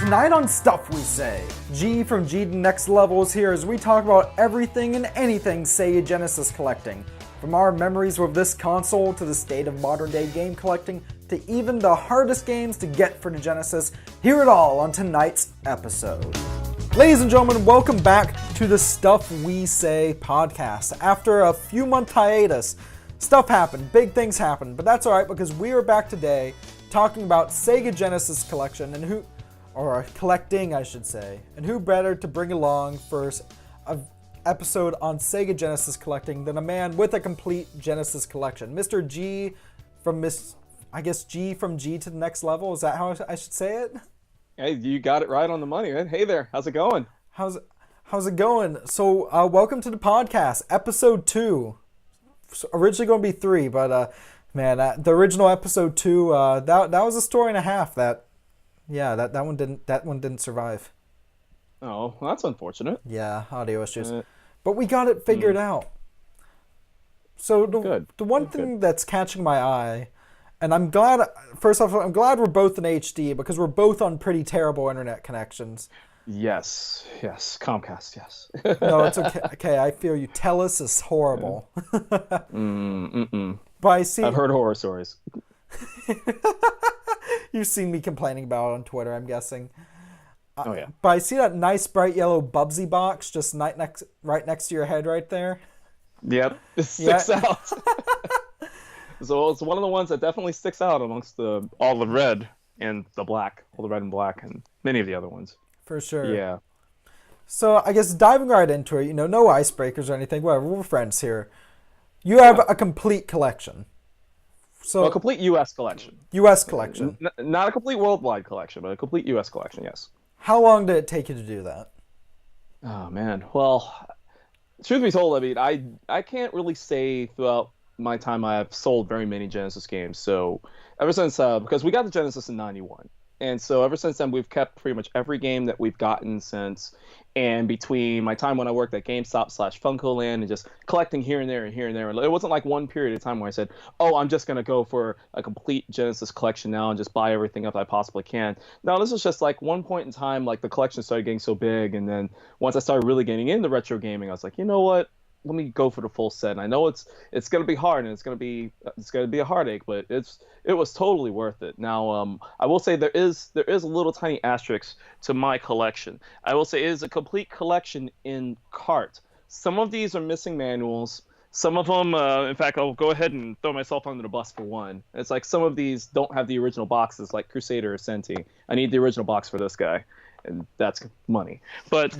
Tonight on Stuff We Say, G from G to Next Level is here as we talk about everything and anything Sega Genesis collecting. From our memories with this console to the state of modern day game collecting to even the hardest games to get for the Genesis, hear it all on tonight's episode. Ladies and gentlemen, welcome back to the Stuff We Say podcast. After a few month hiatus, stuff happened, big things happened, but that's alright because we are back today talking about Sega Genesis collection and collecting, I should say. And who better to bring along for an episode on Sega Genesis collecting than a man with a complete Genesis collection. Mr. G from G from G to the Next Level. Is that how I should say it? Hey, you got it right on the money, man. Hey there, how's it going? How's it going? So, welcome to the podcast, episode 2. Originally going to be 3, but the original episode 2, that was a story and a half. That one didn't survive. Oh, well, that's unfortunate. Yeah, audio issues. But we got it figured out. So the one thing that's catching my eye, and I'm glad we're both in HD because we're both on pretty terrible internet connections. Yes, Comcast, yes. No, it's okay. Okay, I feel you. Telus is horrible. But I've heard horror stories. You've seen me complaining about it on Twitter, I'm guessing. Oh, yeah. But I see that nice bright yellow Bubsy box just right next to your head right there. Yep, it sticks out. So it's one of the ones that definitely sticks out amongst all the red and the black, all the red and black, and many of the other ones. For sure. Yeah. So I guess diving right into it, no icebreakers or anything, whatever, we're friends here. You have a complete collection. So a complete U.S. collection. U.S. collection. Not a complete worldwide collection, but a complete U.S. collection, yes. How long did it take you to do that? Oh, man. Well, truth be told, I mean, I can't really say throughout my time I have sold very many Genesis games. So ever since, because we got the Genesis in 91. And so ever since then, we've kept pretty much every game that we've gotten since. And between my time when I worked at GameStop/FuncoLand and just collecting here and there, it wasn't like one period of time where I said, oh, I'm just going to go for a complete Genesis collection now and just buy everything up I possibly can. No, this was just like one point in time, like the collection started getting so big. And then once I started really getting into retro gaming, I was like, you know what? Let me go for the full set. And I know it's going to be hard and it's going to be a heartache, but it was totally worth it. Now, I will say there is a little tiny asterisk to my collection. I will say it is a complete collection in cart. Some of these are missing manuals. Some of them, in fact, I'll go ahead and throw myself under the bus for one. It's like some of these don't have the original boxes, like Crusader or Senti. I need the original box for this guy, and that's money. But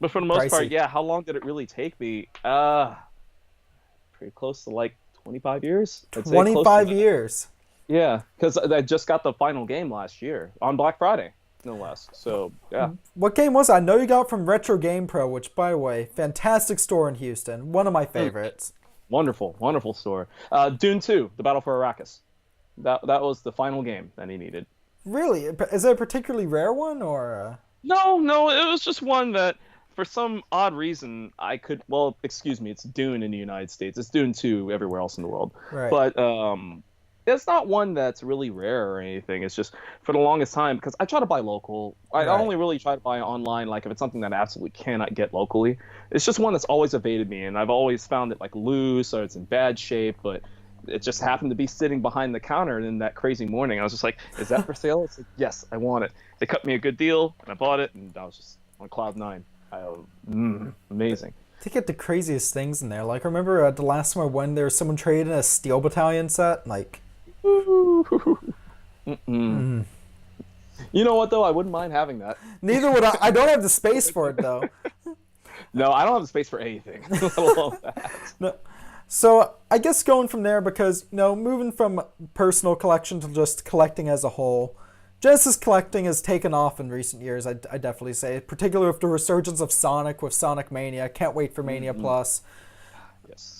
But for the most part, yeah, how long did it really take me? Pretty close to like 25 years. 25 years? Yeah, because I just got the final game last year on Black Friday, no less. So, yeah. What game was it? I know you got from Retro Game Pro, which, by the way, fantastic store in Houston. One of my favorites. Wonderful, wonderful store. Dune 2, The Battle for Arrakis. That was the final game that he needed. Really? Is it a particularly rare one, or...? No, it was just one that... For some odd reason, it's Dune in the United States. It's Dune 2 everywhere else in the world. Right. But it's not one that's really rare or anything. It's just for the longest time, because I try to buy local. I only really try to buy online, like if it's something that I absolutely cannot get locally. It's just one that's always evaded me, and I've always found it like loose or it's in bad shape, but it just happened to be sitting behind the counter in that crazy morning. I was just like, is that for sale? It's like, yes, I want it. They cut me a good deal, and I bought it, and I was just on cloud 9. Amazing. They get the craziest things in there. Like, remember the last time I went there, someone traded a Steel Battalion set? Like, You know what, though? I wouldn't mind having that. Neither would I. I don't have the space for it, though. No, I don't have the space for anything, let alone that. No. So, I guess going from there, because, moving from personal collection to just collecting as a whole, Genesis collecting has taken off in recent years, I definitely say, particularly with the resurgence of Sonic with Sonic Mania. Can't wait for Mania Plus.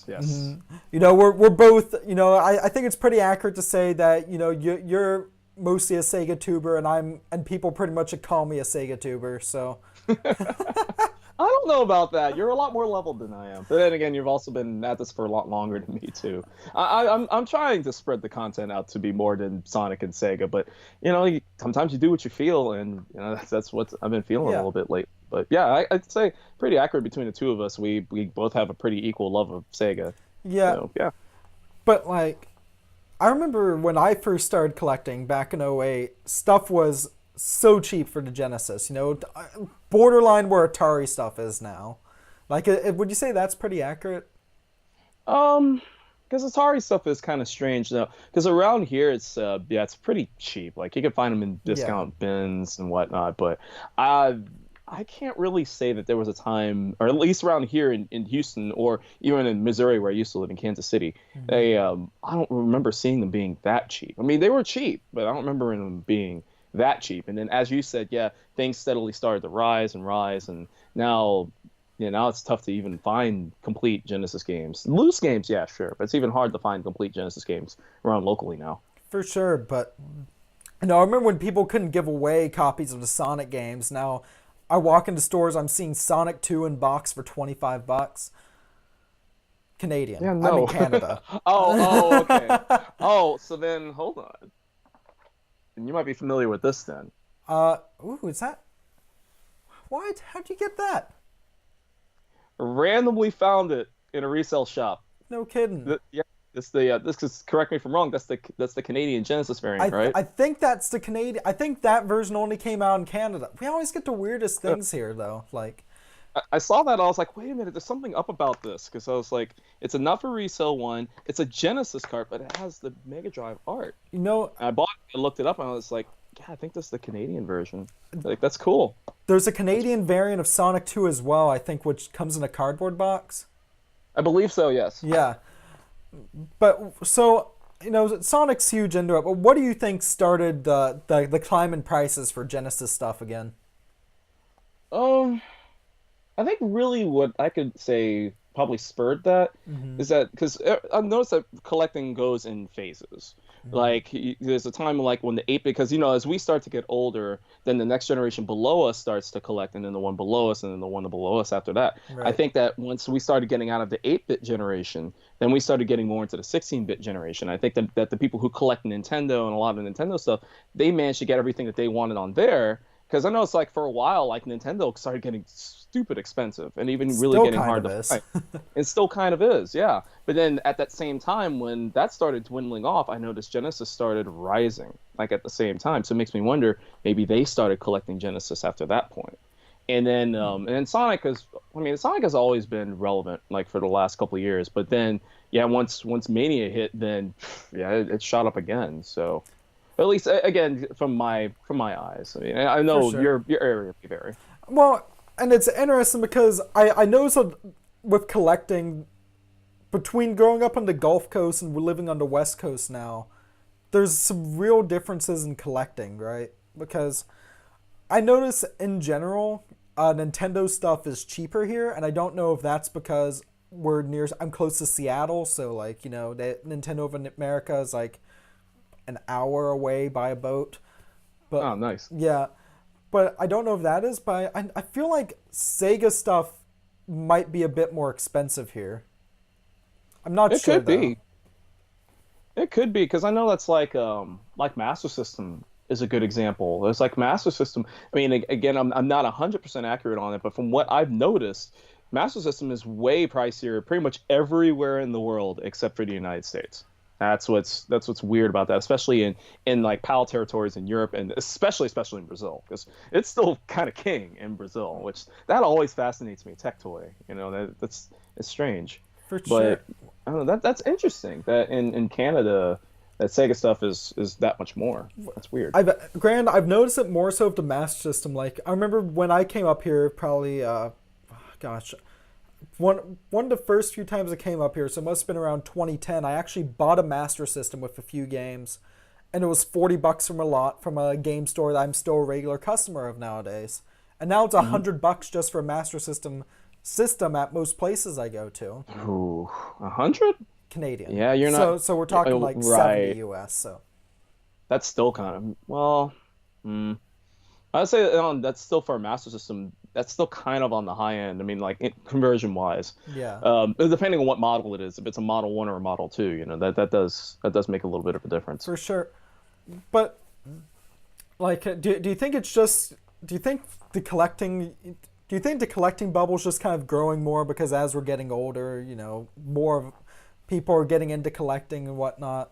Yes. We're both, I think it's pretty accurate to say that, you're mostly a Sega tuber and people pretty much call me a Sega tuber, so. I don't know about that. You're a lot more leveled than I am. But then again, you've also been at this for a lot longer than me too. I'm trying to spread the content out to be more than Sonic and Sega. But sometimes you do what you feel, and that's what I've been feeling a little bit lately. But yeah, I'd say pretty accurate between the two of us. We both have a pretty equal love of Sega. Yeah. So, yeah. But like, I remember when I first started collecting back in '08, stuff was so cheap for the Genesis, borderline where Atari stuff is now. Like, would you say that's pretty accurate? Because Atari stuff is kind of strange though. Because around here, it's pretty cheap. Like you can find them in discount bins and whatnot. But I can't really say that there was a time, or at least around here in Houston, or even in Missouri where I used to live in Kansas City, I don't remember seeing them being that cheap. I mean, they were cheap, but I don't remember them being that cheap. And then, as you said, things steadily started to rise, and now it's tough to even find complete Genesis games. Loose games, yeah, sure, but it's even hard to find complete Genesis games around locally now. For sure, but I remember when people couldn't give away copies of the Sonic games. Now I walk into stores, I'm seeing Sonic 2 in box for $25. Canadian. Yeah, no. I'm in Canada. Okay. So then hold on. And you might be familiar with this then. Is that? What? How'd you get that? Randomly found it in a resale shop. No kidding. This is, correct me if I'm wrong. That's the Canadian Genesis variant, right? I think that's the Canadian. I think that version only came out in Canada. We always get the weirdest things here, though. Like, I saw that. I was like, wait a minute. There's something up about this, because I was like, it's a not for resale one. It's a Genesis cart, but it has the Mega Drive art. I bought it. I looked it up, and I was like, yeah, I think this is the Canadian version. Like, that's cool. There's a Canadian variant of Sonic 2 as well, I think, which comes in a cardboard box. I believe so, yes. Yeah. But, so, Sonic's huge into it, but what do you think started the climb in prices for Genesis stuff again? I think really what I could say probably spurred that is that, because I've noticed that collecting goes in phases. Like, there's a time like when the 8-bit, because as we start to get older, then the next generation below us starts to collect, and then the one below us, and then the one below us after that. Right. I think that once we started getting out of the 8-bit generation, then we started getting more into the 16-bit generation. I think that the people who collect Nintendo and a lot of Nintendo stuff, they managed to get everything that they wanted on there. Because I know it's like for a while, like Nintendo started getting stupid expensive and even really getting hard to find. It still kind of is, yeah. But then at that same time, when that started dwindling off, I noticed Genesis started rising, like at the same time. So it makes me wonder, maybe they started collecting Genesis after that point. And then Sonic Sonic has always been relevant, like for the last couple of years. But then, once Mania hit, then it shot up again. So. At least, again, from my eyes. I mean, I know your area may vary. Well, and it's interesting because I noticed with collecting, between growing up on the Gulf Coast and living on the West Coast now, there's some real differences in collecting, right? Because I notice in general, Nintendo stuff is cheaper here, and I don't know if that's because I'm close to Seattle, so like, the Nintendo of America is like an hour away by a boat. But, oh, nice. Yeah. But I don't know if that is, but I feel like Sega stuff might be a bit more expensive here. I'm not sure, It could be. It could be, because I know that's like Master System is a good example. It's like Master System. I mean, again, I'm not 100% accurate on it, but from what I've noticed, Master System is way pricier pretty much everywhere in the world except for the United States. That's what's weird about that, especially in like PAL territories in Europe, and especially in Brazil, because it's still kind of king in Brazil, which that always fascinates me. Tech toy, it's strange. For sure. But I don't know, that's interesting that in Canada that Sega stuff is that much more. That's weird. I've noticed it more so with the Master System. Like, I remember when I came up here, probably one of the first few times I came up here, so it must have been around 2010, I actually bought a Master System with a few games, and it was $40 from a game store that I'm still a regular customer of nowadays. And now it's $100 just for a Master System at most places I go to. Ooh, 100? Canadian. Yeah, you're not. So we're talking like right. 70 US. So that's still kind of I'd say that's still for a Master System that's still kind of on the high end. I mean, like conversion wise, Yeah. Depending on what model it is, if it's a Model 1 or a Model 2, that does make a little bit of a difference. For sure. But like, do you think it's just? Do you think the collecting? Do you think the collecting bubble is just kind of growing more because as we're getting older, more of people are getting into collecting and whatnot?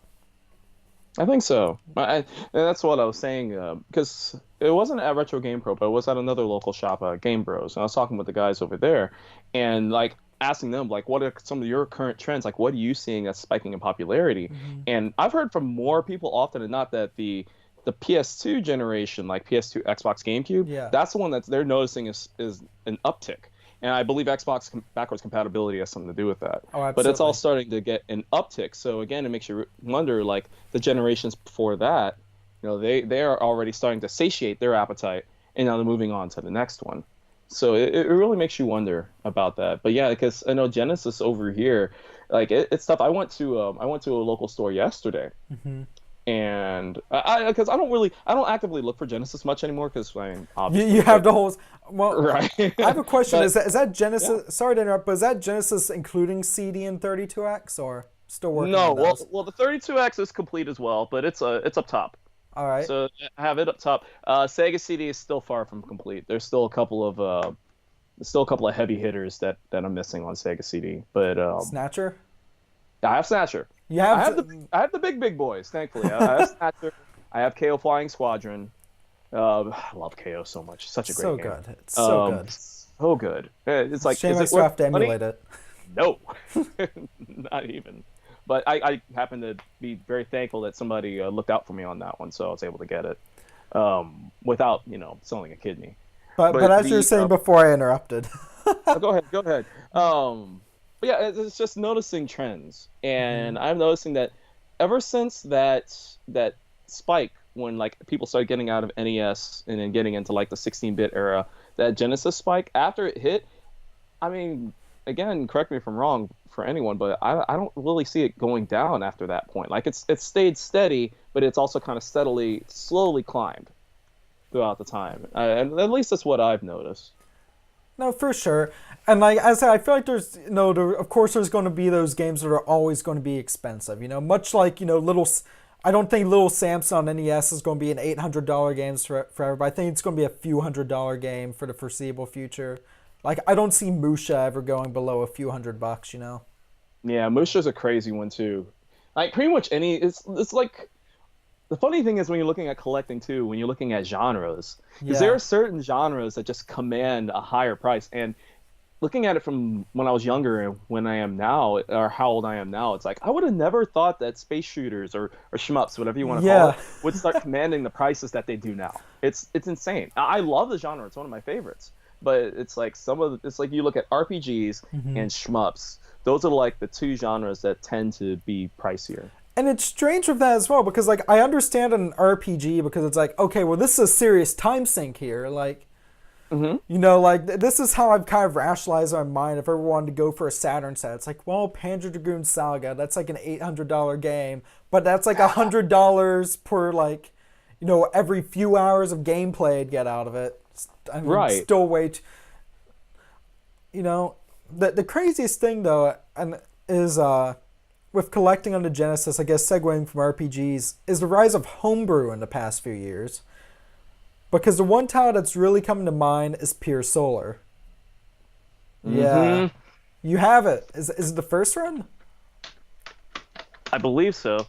I think so. And that's what I was saying, because it wasn't at Retro Game Pro, but it was at another local shop, Game Bros. And I was talking with the guys over there, and like asking them, like, what are some of your current trends? Like, what are you seeing that's spiking in popularity? Mm-hmm. And I've heard from more people often than not that the PS2 generation, like PS2, Xbox, GameCube, that's the one that they're noticing is an uptick. And I believe Xbox backwards compatibility has something to do with that. Oh, absolutely. But it's all starting to get an uptick. So again, it makes you wonder, like the generations before that, they are already starting to satiate their appetite, and now they're moving on to the next one. So it really makes you wonder about that. But yeah, because I know Genesis over here, like it's tough. I went to a local store yesterday. Mm-hmm. And because I don't actively look for Genesis much anymore, because I mean, obviously you have the whole. Well, right. I have a question. But, is that Genesis? Yeah. Sorry to interrupt, but is that Genesis including CD and 32X or still working? No, on those? well, the 32X is complete as well, but it's up top. All right. So I have it up top. Sega CD is still far from complete. There's still a couple of heavy hitters that I'm missing on Sega CD. But Snatcher. I have Snatcher. I have the big boys. Thankfully, I have Snatcher. I have KO Flying Squadron. I love KO so much. Such a great game. Good. It's so good. So good. It's like, shame is I it still have to worth emulate money? it. No, not even. But I happen to be very thankful that somebody looked out for me on that one, so I was able to get it without selling a kidney. But as you were saying before, I interrupted. Oh, go ahead. But yeah, it's just noticing trends, and I'm noticing that ever since that spike when like people started getting out of NES and then getting into like the 16-bit era, that Genesis spike after it hit. I mean, again, correct me if I'm wrong for anyone, but I don't really see it going down after that point. Like it's stayed steady, but it's also kind of slowly climbed throughout the time, and at least that's what I've noticed. No, for sure. And like I said, I feel like there's, of course there's going to be those games that are always going to be expensive. Much like, I don't think Little Samson on NES is going to be an $800 game forever, but I think it's going to be a few $100 game for the foreseeable future. Like, I don't see Musha ever going below a few $100. Yeah, Musha's a crazy one too. Like pretty much it's like, the funny thing is when you're looking at collecting too, when you're looking at genres, because there are certain genres that just command a higher price. And looking at it from when I was younger and when I am now, or how old I am now, it's like I would have never thought that space shooters or shmups, whatever you want to call it, would start commanding the prices that they do now. It's insane. I love the genre; it's one of my favorites. But it's like it's like you look at RPGs and shmups; those are like the two genres that tend to be pricier. And it's strange with that as well, because like I understand an RPG because it's like, okay, well this is a serious time sink here, like, like this is how I've kind of rationalized my mind if I ever wanted to go for a Saturn set. It's like, well, Panzer Dragoon Saga, that's like an $800 game, but that's like $100 per like, every few hours of gameplay I'd get out of it. I mean, still wait. The craziest thing though, is with collecting on the Genesis, I guess segueing from RPGs, is the rise of homebrew in the past few years. Because the one title that's really coming to mind is Pure Solar. Yeah. You have it. Is it the first run? I believe so.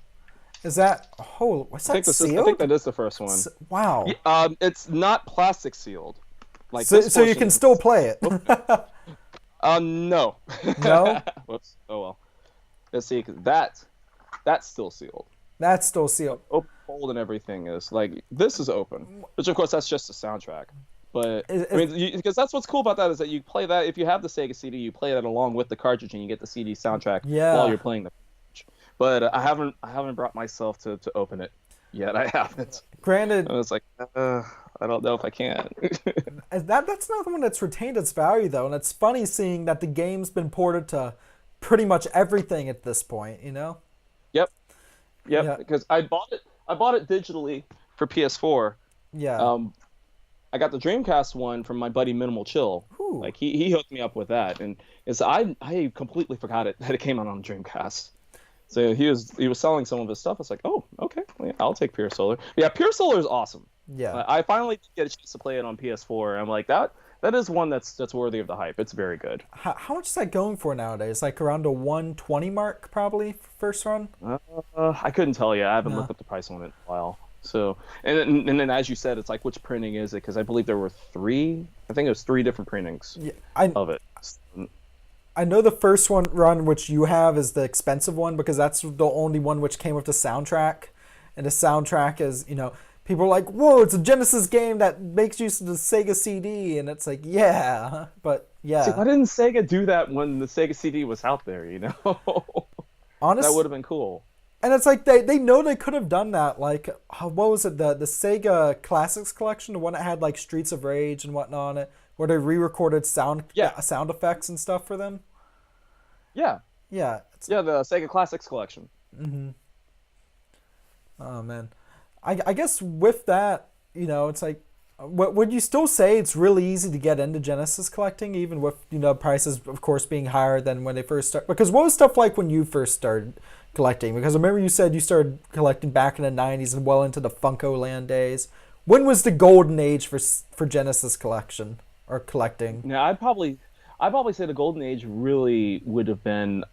Is that... Oh, what's that, sealed? I think that is the first one. Wow. It's not plastic sealed. Like so you can still play it? No. No? Whoops. Oh, well. Let's see, because that's still sealed. That's still sealed. Open fold and everything is like, this is open, which of course that's just the soundtrack. But I mean, because that's what's cool about that is that you play that, if you have the Sega CD, you play that along with the cartridge and you get the CD soundtrack while you're playing the cartridge. But I haven't brought myself to open it yet. I haven't. Granted, and it's like I don't know if I can. That's not the one that's retained its value though, and it's funny seeing that the game's been ported to pretty much everything at this point. Yep. Because I bought it digitally for PS4. Yeah. I got the Dreamcast one from my buddy Minimal Chill. Ooh. Like he hooked me up with that, and I completely forgot that it came out on Dreamcast. So he was selling some of his stuff. I was like, oh, okay, well, yeah, I'll take Pure Solar. Yeah, Pure Solar is awesome. Yeah. I finally did get a chance to play it on PS4. I'm like, that is one that's worthy of the hype. It's very good. How much is that going for nowadays? Like around the 120 mark, probably, first run? I couldn't tell you. I haven't looked up the price on it in a while. So, and then as you said, it's like, which printing is it? Because I believe there were three. I think it was three different printings of it. I know the first one run which you have is the expensive one because that's the only one which came with the soundtrack, and the soundtrack is, you know, people are like, whoa, it's a Genesis game that makes use of the Sega CD, and it's like, yeah, but yeah. See, why didn't Sega do that when the Sega CD was out there? You know, honestly, that would have been cool. And it's like they know they could have done that. Like, what was it? The Sega Classics collection, the one that had like Streets of Rage and whatnot on it, where they re-recorded sound effects and stuff for them. Yeah. Yeah. Yeah, the Sega Classics collection. Mm-hmm. Oh man, I guess with that, you know, it's like, would you still say it's really easy to get into Genesis collecting, even with, you know, prices of course being higher than when they first started? Because what was stuff like when you first started collecting? Because I remember you said you started collecting back in the 90s and well into the Funko Land days. When was the golden age for Genesis collection or collecting? Yeah, I'd probably say the golden age really would have been,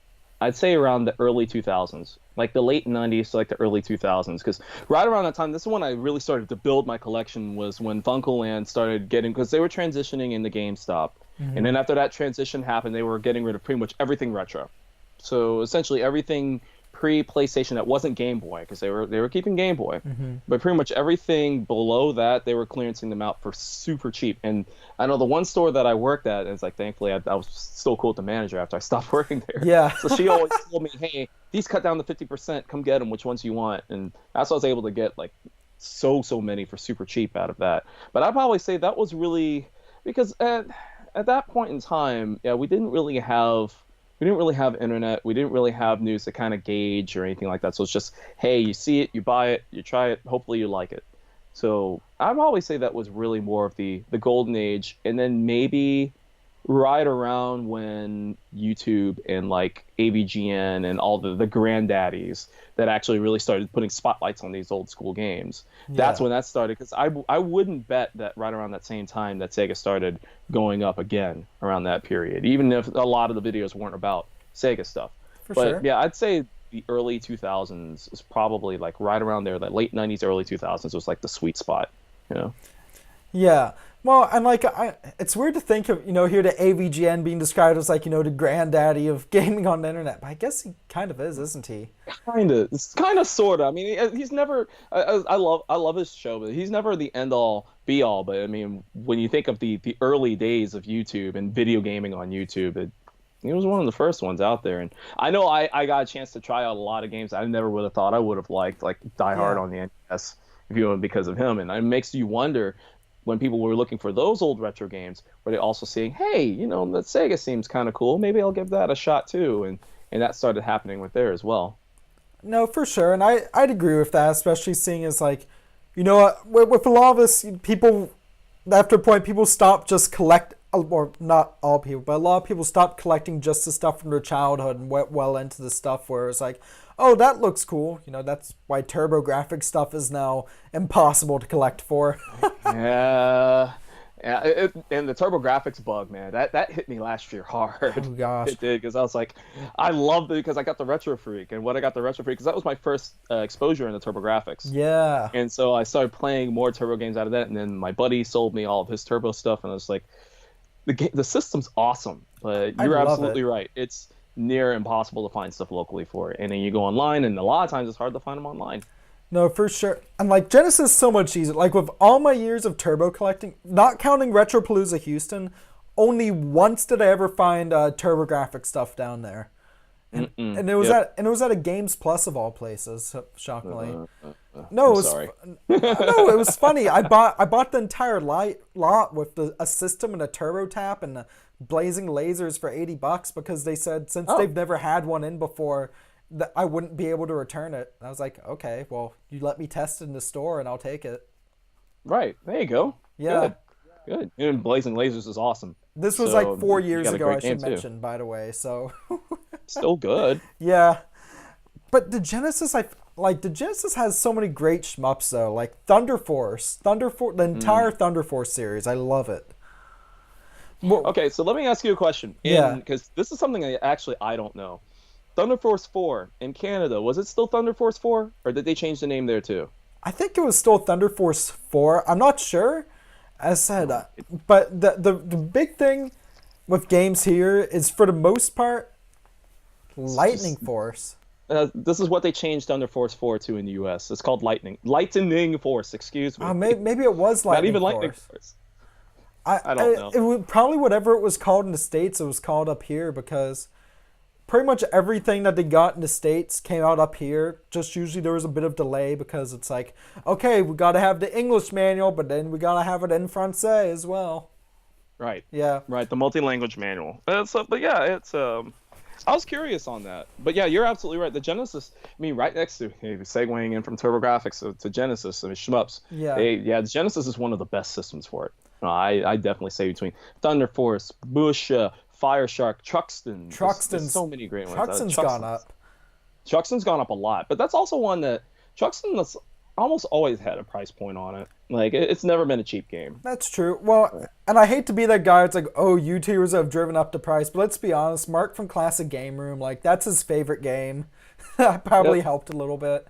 I'd say around the early 2000s, like the late 90s to like the early 2000s, because right around that time, this is when I really started to build my collection, was when Funko Land started getting, because they were transitioning into GameStop. Mm-hmm. And then after that transition happened, they were getting rid of pretty much everything retro. So essentially everything pre-PlayStation that wasn't Game Boy, because they were keeping Game Boy, but pretty much everything below that they were clearancing them out for super cheap. And I know the one store that I worked at, and it's like, thankfully I was still cool with the manager after I stopped working there. Yeah. So she always told me, hey, these cut down to 50%, come get them, which ones you want. And that's why I was able to get like so many for super cheap out of that. But I'd probably say that was really, because at that point in time, yeah, we didn't really have internet. We didn't really have news to kind of gauge or anything like that. So it's just, hey, you see it, you buy it, you try it, hopefully you like it. So I'd always say that was really more of the golden age. And then maybe right around when YouTube and like AVGN and all the granddaddies that actually really started putting spotlights on these old school games. Yeah. That's when that started, because I wouldn't bet that right around that same time that Sega started going up again around that period, even if a lot of the videos weren't about Sega stuff. But sure. Yeah, I'd say the early 2000s is probably like right around there. That late 90s, early 2000s was like the sweet spot, you know? Yeah. Well, and like, it's weird to think of, you know, here the AVGN being described as like, you know, the granddaddy of gaming on the internet. But I guess he kind of is, isn't he? Kind of, sort of. I mean, he's never. I love his show, but he's never the end all be all. But I mean, when you think of the early days of YouTube and video gaming on YouTube, he was one of the first ones out there. And I know I got a chance to try out a lot of games I never would have thought I would have liked, like Die Hard on the NES, because of him. And it makes you wonder, when people were looking for those old retro games, were they also seeing, hey, you know, the Sega seems kind of cool, maybe I'll give that a shot too, and that started happening with there as well. No, for sure, and I'd agree with that, especially seeing as like, you know, with a lot of us, people, after a point, people stop just collect, or not all people, but a lot of people stopped collecting just the stuff from their childhood and went well into the stuff where it's like, oh, that looks cool. You know, that's why TurboGrafx stuff is now impossible to collect for. Yeah. And the TurboGrafx bug, man, that hit me last year hard. Oh, gosh. It did, because I was like, I loved it because I got the Retro Freak. And when I got the Retro Freak, because that was my first exposure into TurboGrafx. Yeah. And so I started playing more Turbo games out of that. And then my buddy sold me all of his Turbo stuff. And I was like, the system's awesome. But you're absolutely right. It's near impossible to find stuff locally for it. And then you go online, and a lot of times it's hard to find them online. No, for sure. And like, Genesis is so much easier. Like, with all my years of Turbo collecting, not counting Retropalooza Houston, only once did I ever find TurboGrafx stuff down there. And it was at a Games Plus of all places, shockingly. No, it was sorry. No, it was funny. I bought the entire lot with a system and a turbo tap and blazing lasers for $80 because they said since they've never had one in before, that I wouldn't be able to return it. And I was like, okay, well, you let me test it in the store and I'll take it. Right. There you go. Yeah. Good. Good. And Blazing Lasers is awesome. This was So like 4 you years got a ago, I great game should too. mention, by the way. So Still good. yeah, but the Genesis, the Genesis has so many great shmups though, like Thunder Force, the entire Thunder Force series. I love it. Well, Okay, so let me ask you a question. Yeah. Because this is something I don't know. Thunder Force 4 in Canada, was it still Thunder Force 4? Or did they change the name there too? I think it was still Thunder Force 4. I'm not sure. As said, but the big thing with games here is, for the most part, Lightning Force. This is what they changed Thunder Force 4 to in the US. It's called Lightning Force, excuse me. Maybe it was Lightning Not even Force. Lightning Force. I don't know. It was probably whatever it was called in the States, it was called up here, because pretty much everything that they got in the States came out up here. Just usually there was a bit of delay, because it's like, okay, we got to have the English manual, but then we got to have it in Francais as well. Right. Yeah. Right, the multi-language manual. But yeah, it's I was curious on that. But yeah, you're absolutely right. The Genesis, I mean, right next to, segueing in from TurboGrafx to Genesis, I mean, shmups. Yeah. The Genesis is one of the best systems for it. I definitely say between Thunder Force, Bush, Fire Shark, Truxton. There's so many great ones. Truxton's gone up. Truxton's gone up a lot, but that's also one that Truxton that's almost always had a price point on it. Like, it's never been a cheap game. That's true. Well, and I hate to be that guy. It's like, oh, YouTubers have driven up the price. But let's be honest, Mark from Classic Game Room, like, that's his favorite game. That probably helped a little bit.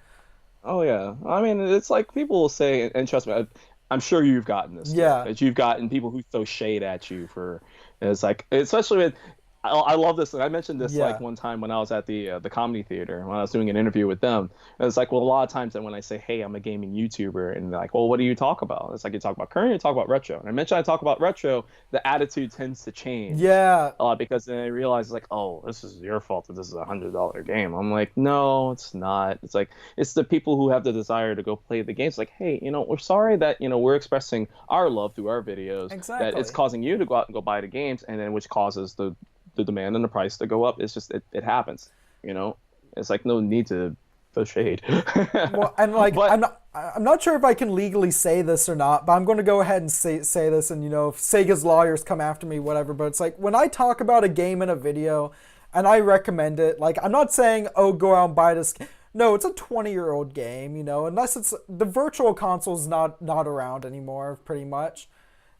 Oh, yeah. I mean, it's like people will say, and trust me, I'm sure you've gotten this. Yeah. That you've gotten people who throw shade at you for, it's like, especially with, I love this, and I mentioned this like one time when I was at the comedy theater when I was doing an interview with them. And it's like, well, a lot of times that when I say, hey, I'm a gaming YouTuber, and they're like, well, what do you talk about? It's like, you talk about current, you talk about retro. And I mentioned I talk about retro, the attitude tends to change. Yeah. Because then I realize, like, oh, this is your fault that this is a $100 game. I'm like, no, it's not. It's like, it's the people who have the desire to go play the games. Like, hey, we're sorry that we're expressing our love through our videos. Exactly. That it's causing you to go out and go buy the games, and then which causes the demand and the price to go up. It's just it happens. It's like no need to throw shade. Well, and like, I'm not sure if I can legally say this or not, but I'm going to go ahead and say this, and if Sega's lawyers come after me, whatever. But it's like, when I talk about a game in a video and I recommend it, like, I'm not saying, oh, go out and buy this. No, it's a 20-year-old game, unless it's the virtual console's not around anymore, pretty much.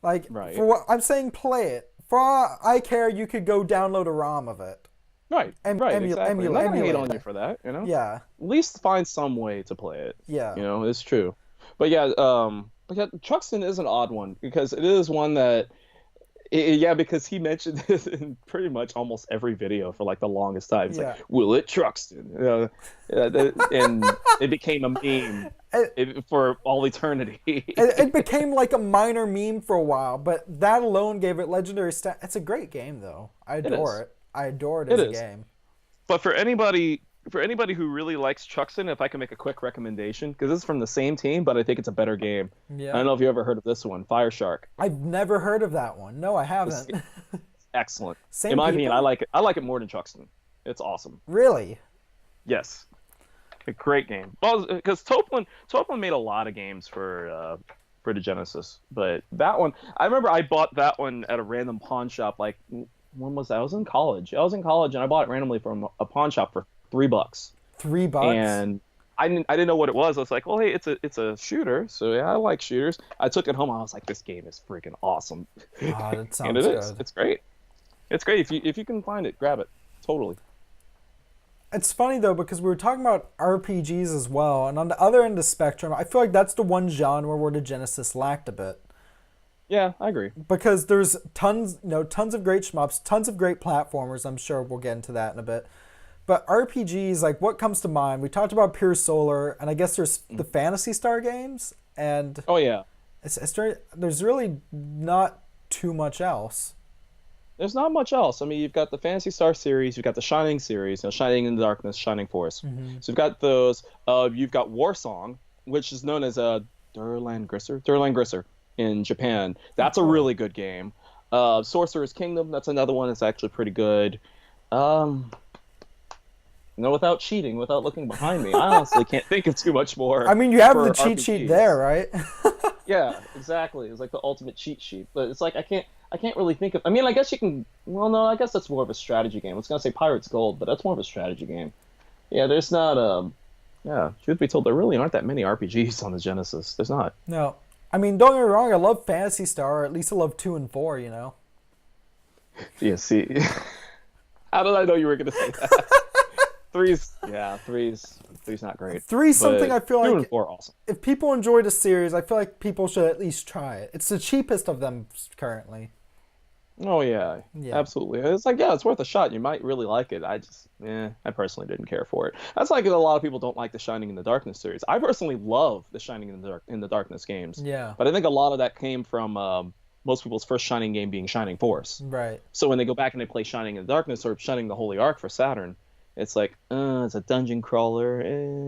Like, right. For what I'm saying, play it. For all I care, you could go download a ROM of it. Right, exactly. I'm not gonna hate on it. you for that, Yeah. At least find some way to play it. Yeah. It's true. But yeah, Truxton is an odd one, because it is one that, because he mentioned this in pretty much almost every video for like the longest time. It's like, will it Truxton? And it became a meme for all eternity. It became like a minor meme for a while, but that alone gave it legendary status. It's a great game, though. I adore it. I adore it as a game. But for anybody who really likes Truxton, if I can make a quick recommendation, because this is from the same team, but I think it's a better game. Yeah. I don't know if you ever heard of this one, Fire Shark. I've never heard of that one. No, I haven't. Excellent. Same In my people? opinion, I like it. I like it more than Truxton. It's awesome. Really? Yes. A great game. Well, because Toplin made a lot of games for the Genesis, but that one, I remember I bought that one at a random pawn shop. Like, when was that? I was in college, and I bought it randomly from a pawn shop for $3. $3? And I didn't know what it was. I was like, well, hey, it's a shooter, so yeah, I like shooters. I took it home. I was like, this game is freaking awesome. Oh, that sounds and it good. is. It's great. It's great. If you can find it, grab it. Totally. It's funny, though, because we were talking about RPGs as well, and on the other end of the spectrum, I feel like that's the one genre where the Genesis lacked a bit. Yeah, I agree. Because there's tons of great shmups, tons of great platformers. I'm sure we'll get into that in a bit. But RPGs, like, what comes to mind? We talked about Pure Solar, and I guess there's the Phantasy Star games, and oh yeah, there's really not too much else. There's not much else. I mean, you've got the Phantasy Star series, you've got the Shining series, Shining in the Darkness, Shining Force. Mm-hmm. So you've got those. You've got Warsong, which is known as Durland Grisser in Japan. That's a really good game. Sorcerer's Kingdom, that's another one that's actually pretty good. without cheating, without looking behind me, I honestly can't think of too much more. I mean, you have for the cheat sheet RPGs. there, right? Yeah, exactly. It's like the ultimate cheat sheet. But it's like I can't really think of. I mean, I guess you can. Well, no, I guess that's more of a strategy game. I was gonna say Pirates Gold, but that's more of a strategy game. Yeah, there's not. Yeah, truth be told, there really aren't that many RPGs on the Genesis. There's not. No. I mean, don't get me wrong, I love Phantasy Star, or at least I love 2 and 4, you know? Yeah. See, how did I know you were gonna say that? Three's not great. 3's something But I feel 2 like and 4 are awesome. if people enjoy the series, I feel like people should at least try it. It's the cheapest of them currently. Oh yeah, Yeah. absolutely. It's like, yeah, it's worth a shot. You might really like it. I personally didn't care for it. That's like a lot of people don't like the Shining in the Darkness series. I personally love the Shining in the Darkness games. Yeah. But I think a lot of that came from most people's first Shining game being Shining Force. Right. So when they go back and they play Shining in the Darkness or Shining the Holy Ark for Saturn, it's like, it's a dungeon crawler.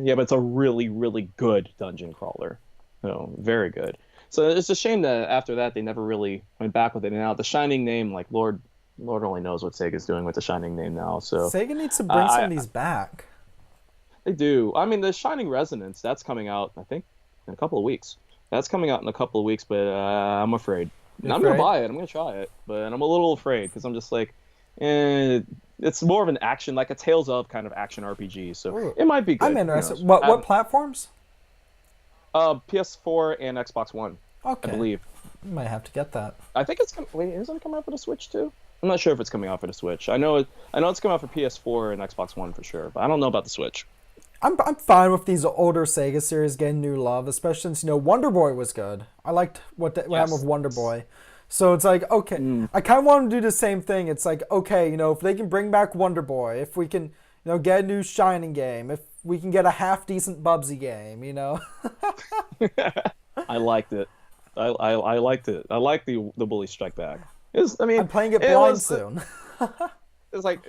Yeah, but it's a really, really good dungeon crawler. Very good. So it's a shame that after that they never really went back with it. And now the Shining name, like Lord only knows what Sega's doing with the Shining name now. So Sega needs to bring some of these back. they do. I mean, the Shining Resonance, that's coming out, I think, in a couple of weeks. That's coming out in a couple of weeks, but I'm afraid. And I'm gonna buy it. I'm gonna try it, but I'm a little afraid because I'm just like, it's more of an action, like a Tales of kind of action RPG. So Ooh. it might be good. I'm interested. What platforms? PS4 and Xbox One, Okay. I believe. You might have to get that. I think it's wait, isn't it coming out for the Switch too? I'm not sure if it's coming out for the Switch. I know it's coming out for PS4 and Xbox One for sure, but I don't know about the Switch. I'm fine with these older Sega series getting new love, especially since Wonder Boy was good. I liked what happened with Wonder Boy. So it's like, okay, I kind of want to do the same thing. It's like, okay, if they can bring back Wonder Boy, if we can, get a new Shining game, if we can get a half decent Bubsy game, I liked it. I liked it. I liked the Bully Strike Back. I'm playing it blind soon. It's like,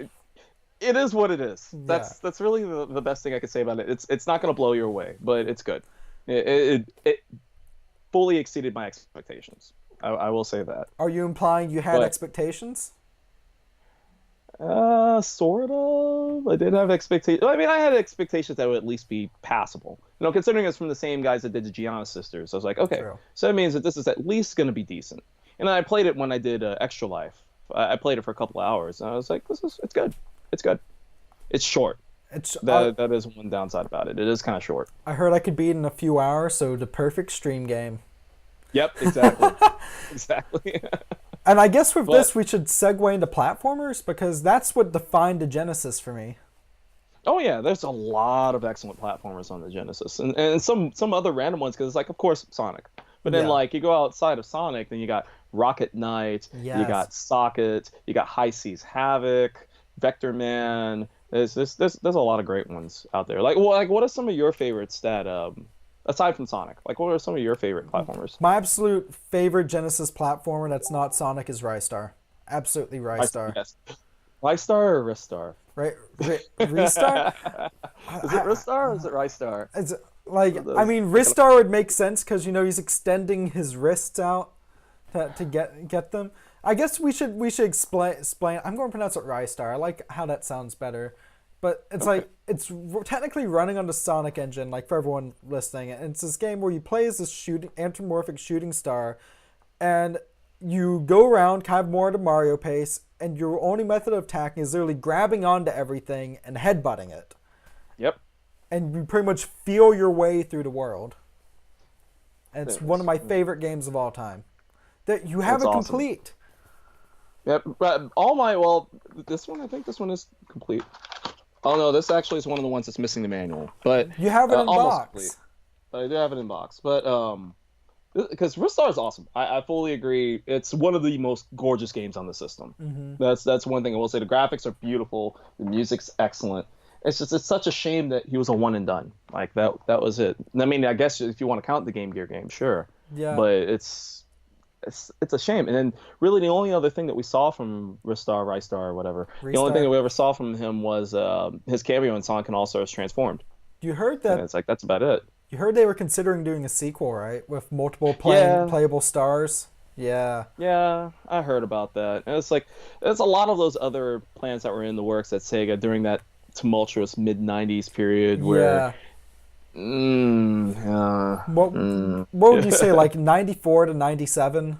it is what it is. That's really the best thing I could say about it. It's not going to blow you away, but it's good. It fully exceeded my expectations. I will say that. Are you implying you had expectations? Sort of. I did have expectations. I mean, I had expectations that would at least be passable. Considering it's from the same guys that did the Gianna Sisters, I was like, okay, so that means that this is at least going to be decent. And I played it when I did Extra Life. I played it for a couple of hours, and I was like, it's good. It's good. It's short. That is one downside about it. It is kind of short. I heard I could beat it in a few hours, so the perfect stream game. Yep, exactly. Exactly. And I guess with this, we should segue into platformers, because that's what defined the Genesis for me. Oh, yeah, there's a lot of excellent platformers on the Genesis. And some other random ones, because it's like, of course, Sonic. But then, like, you go outside of Sonic, then you got Rocket Knight, you got Socket, you got High Seas Havoc, Vector Man. There's a lot of great ones out there. Like what are some of your favorites that aside from Sonic? Like, what are some of your favorite platformers? My absolute favorite Genesis platformer that's not Sonic is Ristar. Absolutely Ristar. Yes. Ristar or Ristar? Right, Ristar? Is it Ristar or is it Ristar? It's like, I mean, Ristar would make sense because he's extending his wrists out to get them. I guess we should explain. I'm going to pronounce it Ristar. I like how that sounds better. But it's like, it's technically running on the Sonic engine, like for everyone listening. And it's this game where you play as this anthropomorphic shooting star, and you go around kind of more at a Mario pace, and your only method of attacking is literally grabbing onto everything and headbutting it. Yep. And you pretty much feel your way through the world. And it's one of my favorite games of all time. That you have it complete. Yep. This one, I think this one is complete. Oh no, this actually is one of the ones that's missing the manual. But you have it in box. Complete. I do have it in box, but because Ristar is awesome. I fully agree. It's one of the most gorgeous games on the system. Mm-hmm. That's one thing I will say. The graphics are beautiful. The music's excellent. It's such a shame that he was a one and done. Like that was it. I mean, I guess if you want to count the Game Gear game, sure. Yeah. But it's a shame. And then really the only other thing that we saw from Ristar or whatever, the only thing that we ever saw from him was his cameo in Sonic and All-Stars Transformed. You heard that? And it's like, that's about it. You heard they were considering doing a sequel, right? With multiple playable stars? Yeah. Yeah, I heard about that. And it's like, there's a lot of those other plans that were in the works at Sega during that tumultuous mid '90s period where Yeah. What what would you say, like 94 to 97?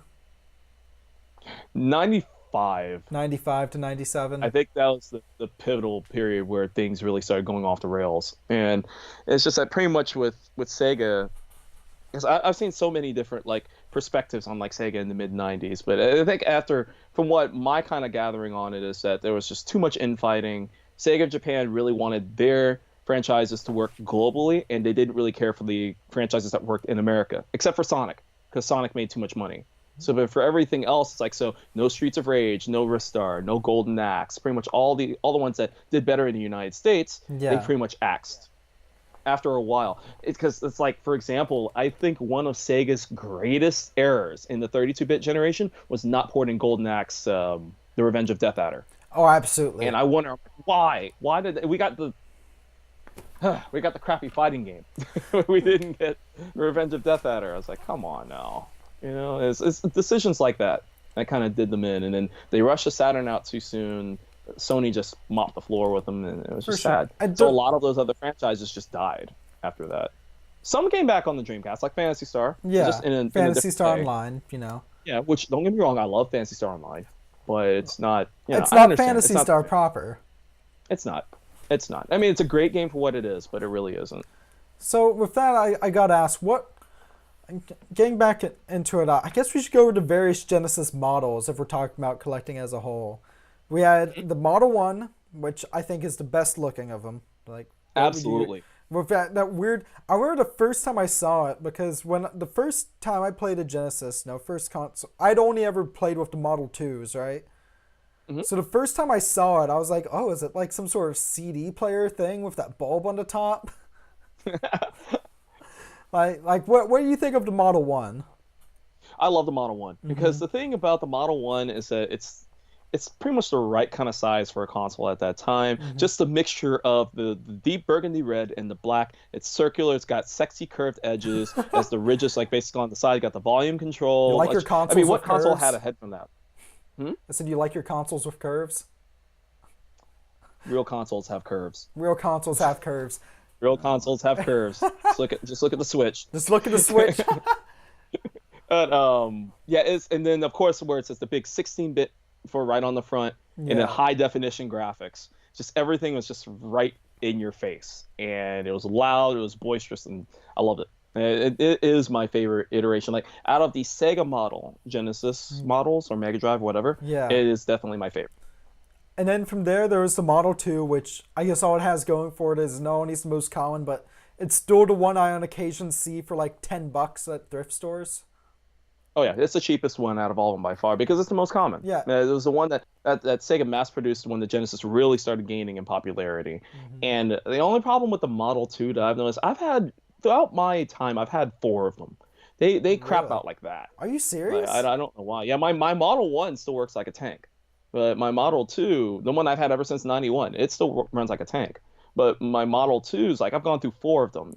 95. 95 to I 97? think that was the pivotal period where things really started going off the rails. And it's just that pretty much with Sega, because I've seen so many different like perspectives on like Sega in the mid '90s, but I think from what my kind of gathering on it is that there was just too much infighting. Sega Japan really wanted their franchises to work globally, and they didn't really care for the franchises that worked in America, except for Sonic, because Sonic made too much money. So, but for everything else, it's like so no Streets of Rage, no Ristar, no Golden Axe. Pretty much all the ones that did better in the United States, they Yeah. pretty much axed after a while. It's because it's like, for example, I think one of Sega's greatest errors in the 32-bit generation was not porting Golden Axe, The Revenge of Death Adder. Oh, absolutely. And I wonder why. Why did we got the we got the crappy fighting game? We didn't get Revenge of Death Adder. I was like, come on now. It's decisions like that kind of did them in, and then they rushed the Saturn out too soon. Sony just mopped the floor with them, and it was just sad. So a lot of those other franchises just died after that. Some came back on the Dreamcast, like Phantasy Star. Yeah, just in Phantasy Star way. Online, Yeah, which don't get me wrong, I love Phantasy Star Online, but it's not. It's I not understand. Phantasy It's not Star proper. It's not. It's not. I mean, it's a great game for what it is, but it really isn't. So with that, I got to ask, getting back into it, I guess we should go over the various Genesis models if we're talking about collecting as a whole. We had the Model 1, which I think is the best looking of them. Like Absolutely. With that weird, I remember the first time I saw it, because when the first time I played a Genesis, first console, I'd only ever played with the Model 2s, right? Mm-hmm. So the first time I saw it, I was like, oh, is it like some sort of CD player thing with that bulb on the top? Like what do you think of the Model 1? I love the Model 1 because the thing about the Model 1 is that it's pretty much the right kind of size for a console at that time. Just the mixture of the deep burgundy red and the black. It's circular. It's got sexy curved edges. As the ridges like basically on the side. You got the volume control. You like your consoles I mean, what with console curves? had a head from that? I said, you like your consoles with curves? Real consoles have curves. Real consoles have curves. Real consoles have curves. Just look at the Switch. Just look at the Switch. But and then of course where it says the big 16-bit for right on the front, and then high definition graphics. Just everything was just right in your face, and it was loud, it was boisterous, and I loved it. It is my favorite iteration. Like out of the Sega model, Genesis models or Mega Drive, whatever, it is definitely my favorite. And then from there was the Model 2, which I guess all it has going for it is not only it's the most common, but it's still the one I on occasion see for like $10 at thrift stores. Oh yeah, it's the cheapest one out of all of them by far because it's the most common. Yeah, it was the one that Sega mass produced when the Genesis really started gaining in popularity. And the only problem with the Model 2 that I've noticed, throughout my time, I've had 4 of them. They crap out like that. Are you serious? I don't know why. Yeah, my Model 1 still works like a tank, but my Model 2, the one I've had ever since '91, it still runs like a tank. But my Model 2s, like I've gone through 4 of them,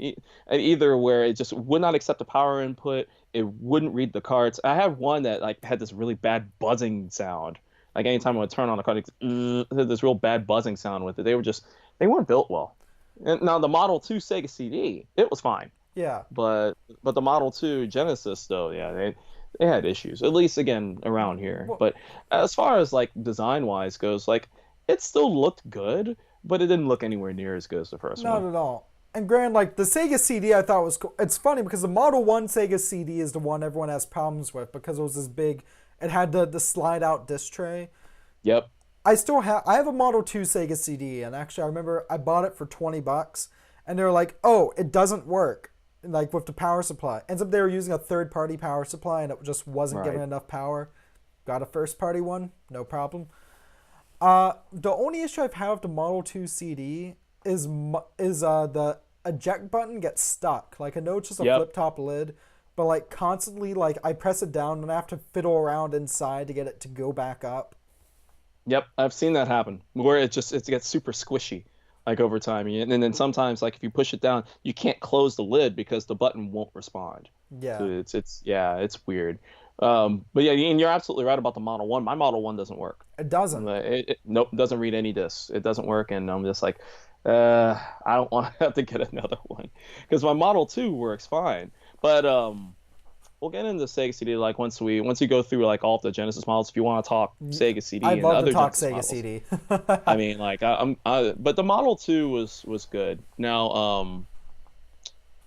either where it just would not accept the power input, it wouldn't read the cards. I had one that like had this really bad buzzing sound. Like anytime I would turn on the card, it had this real bad buzzing sound with it. They weren't built well. And now the Model 2 Sega CD, it was fine. Yeah. But the Model 2 Genesis though, yeah, they had issues. At least again around here. Well, but as far as like design wise goes, like it still looked good, but it didn't look anywhere near as good as the first one. Not at all. And granted, like the Sega CD, I thought was cool. It's funny because the Model 1 Sega CD is the one everyone has problems with because it was this big. It had the slide out disc tray. Yep. I have a Model 2 Sega CD, and actually I remember I bought it for $20, and they were like, "Oh, it doesn't work." Like with the power supply. Ends up they were using a third-party power supply, and it just wasn't giving enough power. Got a first-party one, no problem. The only issue I've had with the Model 2 CD is the eject button gets stuck. Like I know it's just a flip-top lid, but like constantly, like I press it down and I have to fiddle around inside to get it to go back up. Yep, I've seen that happen where it gets super squishy, like over time, and then sometimes like if you push it down, you can't close the lid because the button won't respond. Yeah, So it's weird. But yeah, and you're absolutely right about the Model 1. My Model 1 doesn't work. It doesn't. Nope, doesn't read any discs. It doesn't work, and I'm just like, I don't want to have to get another one because my Model 2 works fine. But we'll get into Sega CD like once you go through like all the Genesis models. If you want to talk Sega CD I'd and love other to talk Genesis Sega models. CD. I mean, like but the Model 2 was good. Now,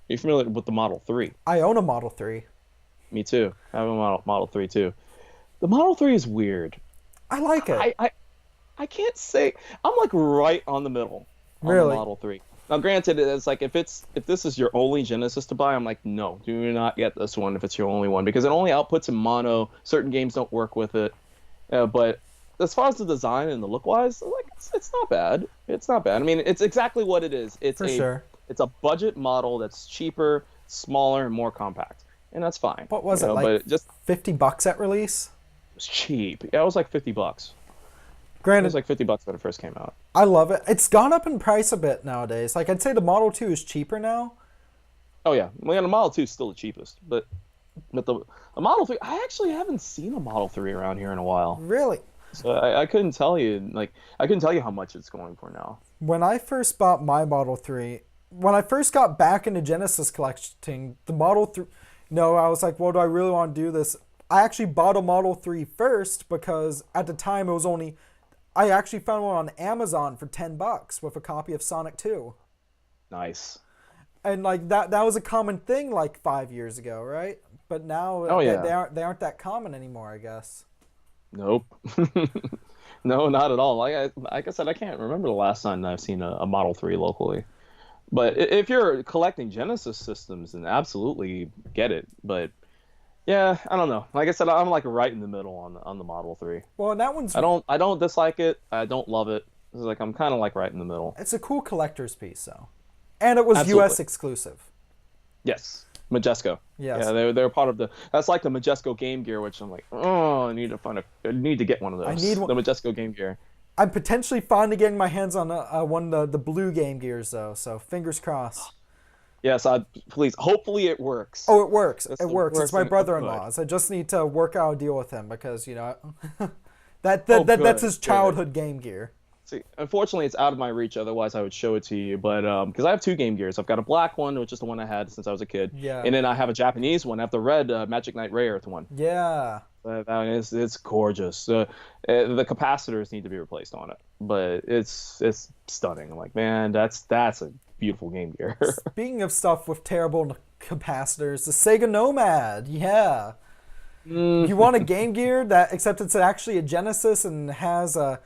you familiar with the Model 3? I own a Model 3. Me too. I have a Model 3 too. The Model 3 is weird. I like it. I can't say I'm like right on the middle on Really? the Model 3. Now, granted, it's like if this is your only Genesis to buy, I'm like, no, do not get this one if it's your only one because it only outputs in mono. Certain games don't work with it. But as far as the design and the look wise, like it's not bad. It's not bad. I mean, it's exactly what it is. It's sure. It's a budget model that's cheaper, smaller, and more compact, and that's fine. What was it like? But just $50 at release? it was cheap. Yeah, it was like $50. It Granted, was like $50 when it first came out. I love it. It's gone up in price a bit nowadays. Like I'd say the Model 2 is cheaper now. Oh yeah, well, yeah, the Model 2 is still the cheapest, but the Model 3, I actually haven't seen a Model 3 around here in a while. Really? So I couldn't tell you how much it's going for now. When I first bought my Model 3, when I first got back into Genesis collecting, the Model 3, I was like, well, do I really want to do this? I actually bought a Model 3 first because at the time I actually found one on Amazon for $10 with a copy of Sonic 2. Nice. And like that was a common thing like 5 years ago, right? But now they aren't that common anymore, I guess. Nope. No, not at all. Like I said, I can't remember the last time I've seen a Model 3 locally. But if you're collecting Genesis systems, then absolutely get it. But yeah, I don't know. Like I said, I'm like right in the middle on the Model 3. Well, and that one's I don't dislike it. I don't love it. It's like I'm kind of like right in the middle. It's a cool collector's piece, though. And it was Absolutely. US exclusive. Yes. Majesco. Yes. Yeah, they're part of that's like the Majesco Game Gear, which I'm like, oh, I need to get one of those. I need one. The Majesco Game Gear. I'm potentially finally getting my hands on one of the blue Game Gears, though, so fingers crossed. Yes, please. Hopefully it works. Oh, it works. That's It works. It's my brother-in-law's. I just need to work out a deal with him because, that's his childhood Game Gear. See, unfortunately, it's out of my reach. Otherwise, I would show it to you. But because I have two Game Gears, I've got a black one, which is the one I had since I was a kid. Yeah. And then I have a Japanese one. I have the red Magic Knight Ray Earth one. Yeah. It's gorgeous. The capacitors need to be replaced on it, but it's stunning. I'm like, man, that's a beautiful Game Gear. Speaking of stuff with terrible capacitors, the Sega Nomad. Yeah. You want a Game Gear except it's actually a Genesis and has a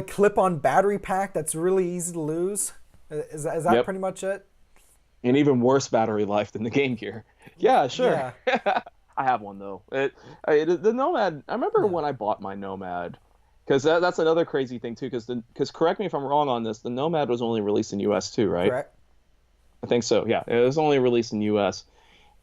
clip-on battery pack that's really easy to lose. Is that Yep. pretty much it? An even worse battery life than the Game Gear. Yeah, sure. Yeah. I have one though. The Nomad. I remember when I bought my Nomad, because that's another crazy thing too. Because correct me if I'm wrong on this. The Nomad was only released in U.S. too, right? Correct. I think so. Yeah, it was only released in U.S.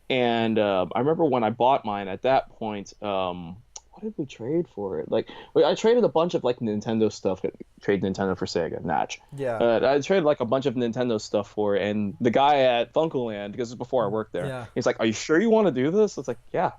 And I remember when I bought mine. At that point, what did we trade for it? Like, I traded a bunch of like Nintendo stuff. Trade Nintendo for Sega, Natch. Yeah. I traded like a bunch of Nintendo stuff for it, and the guy at Funkoland, because it was before I worked there, Yeah. he's like, "Are you sure you want to do this?" I was like, "Yeah,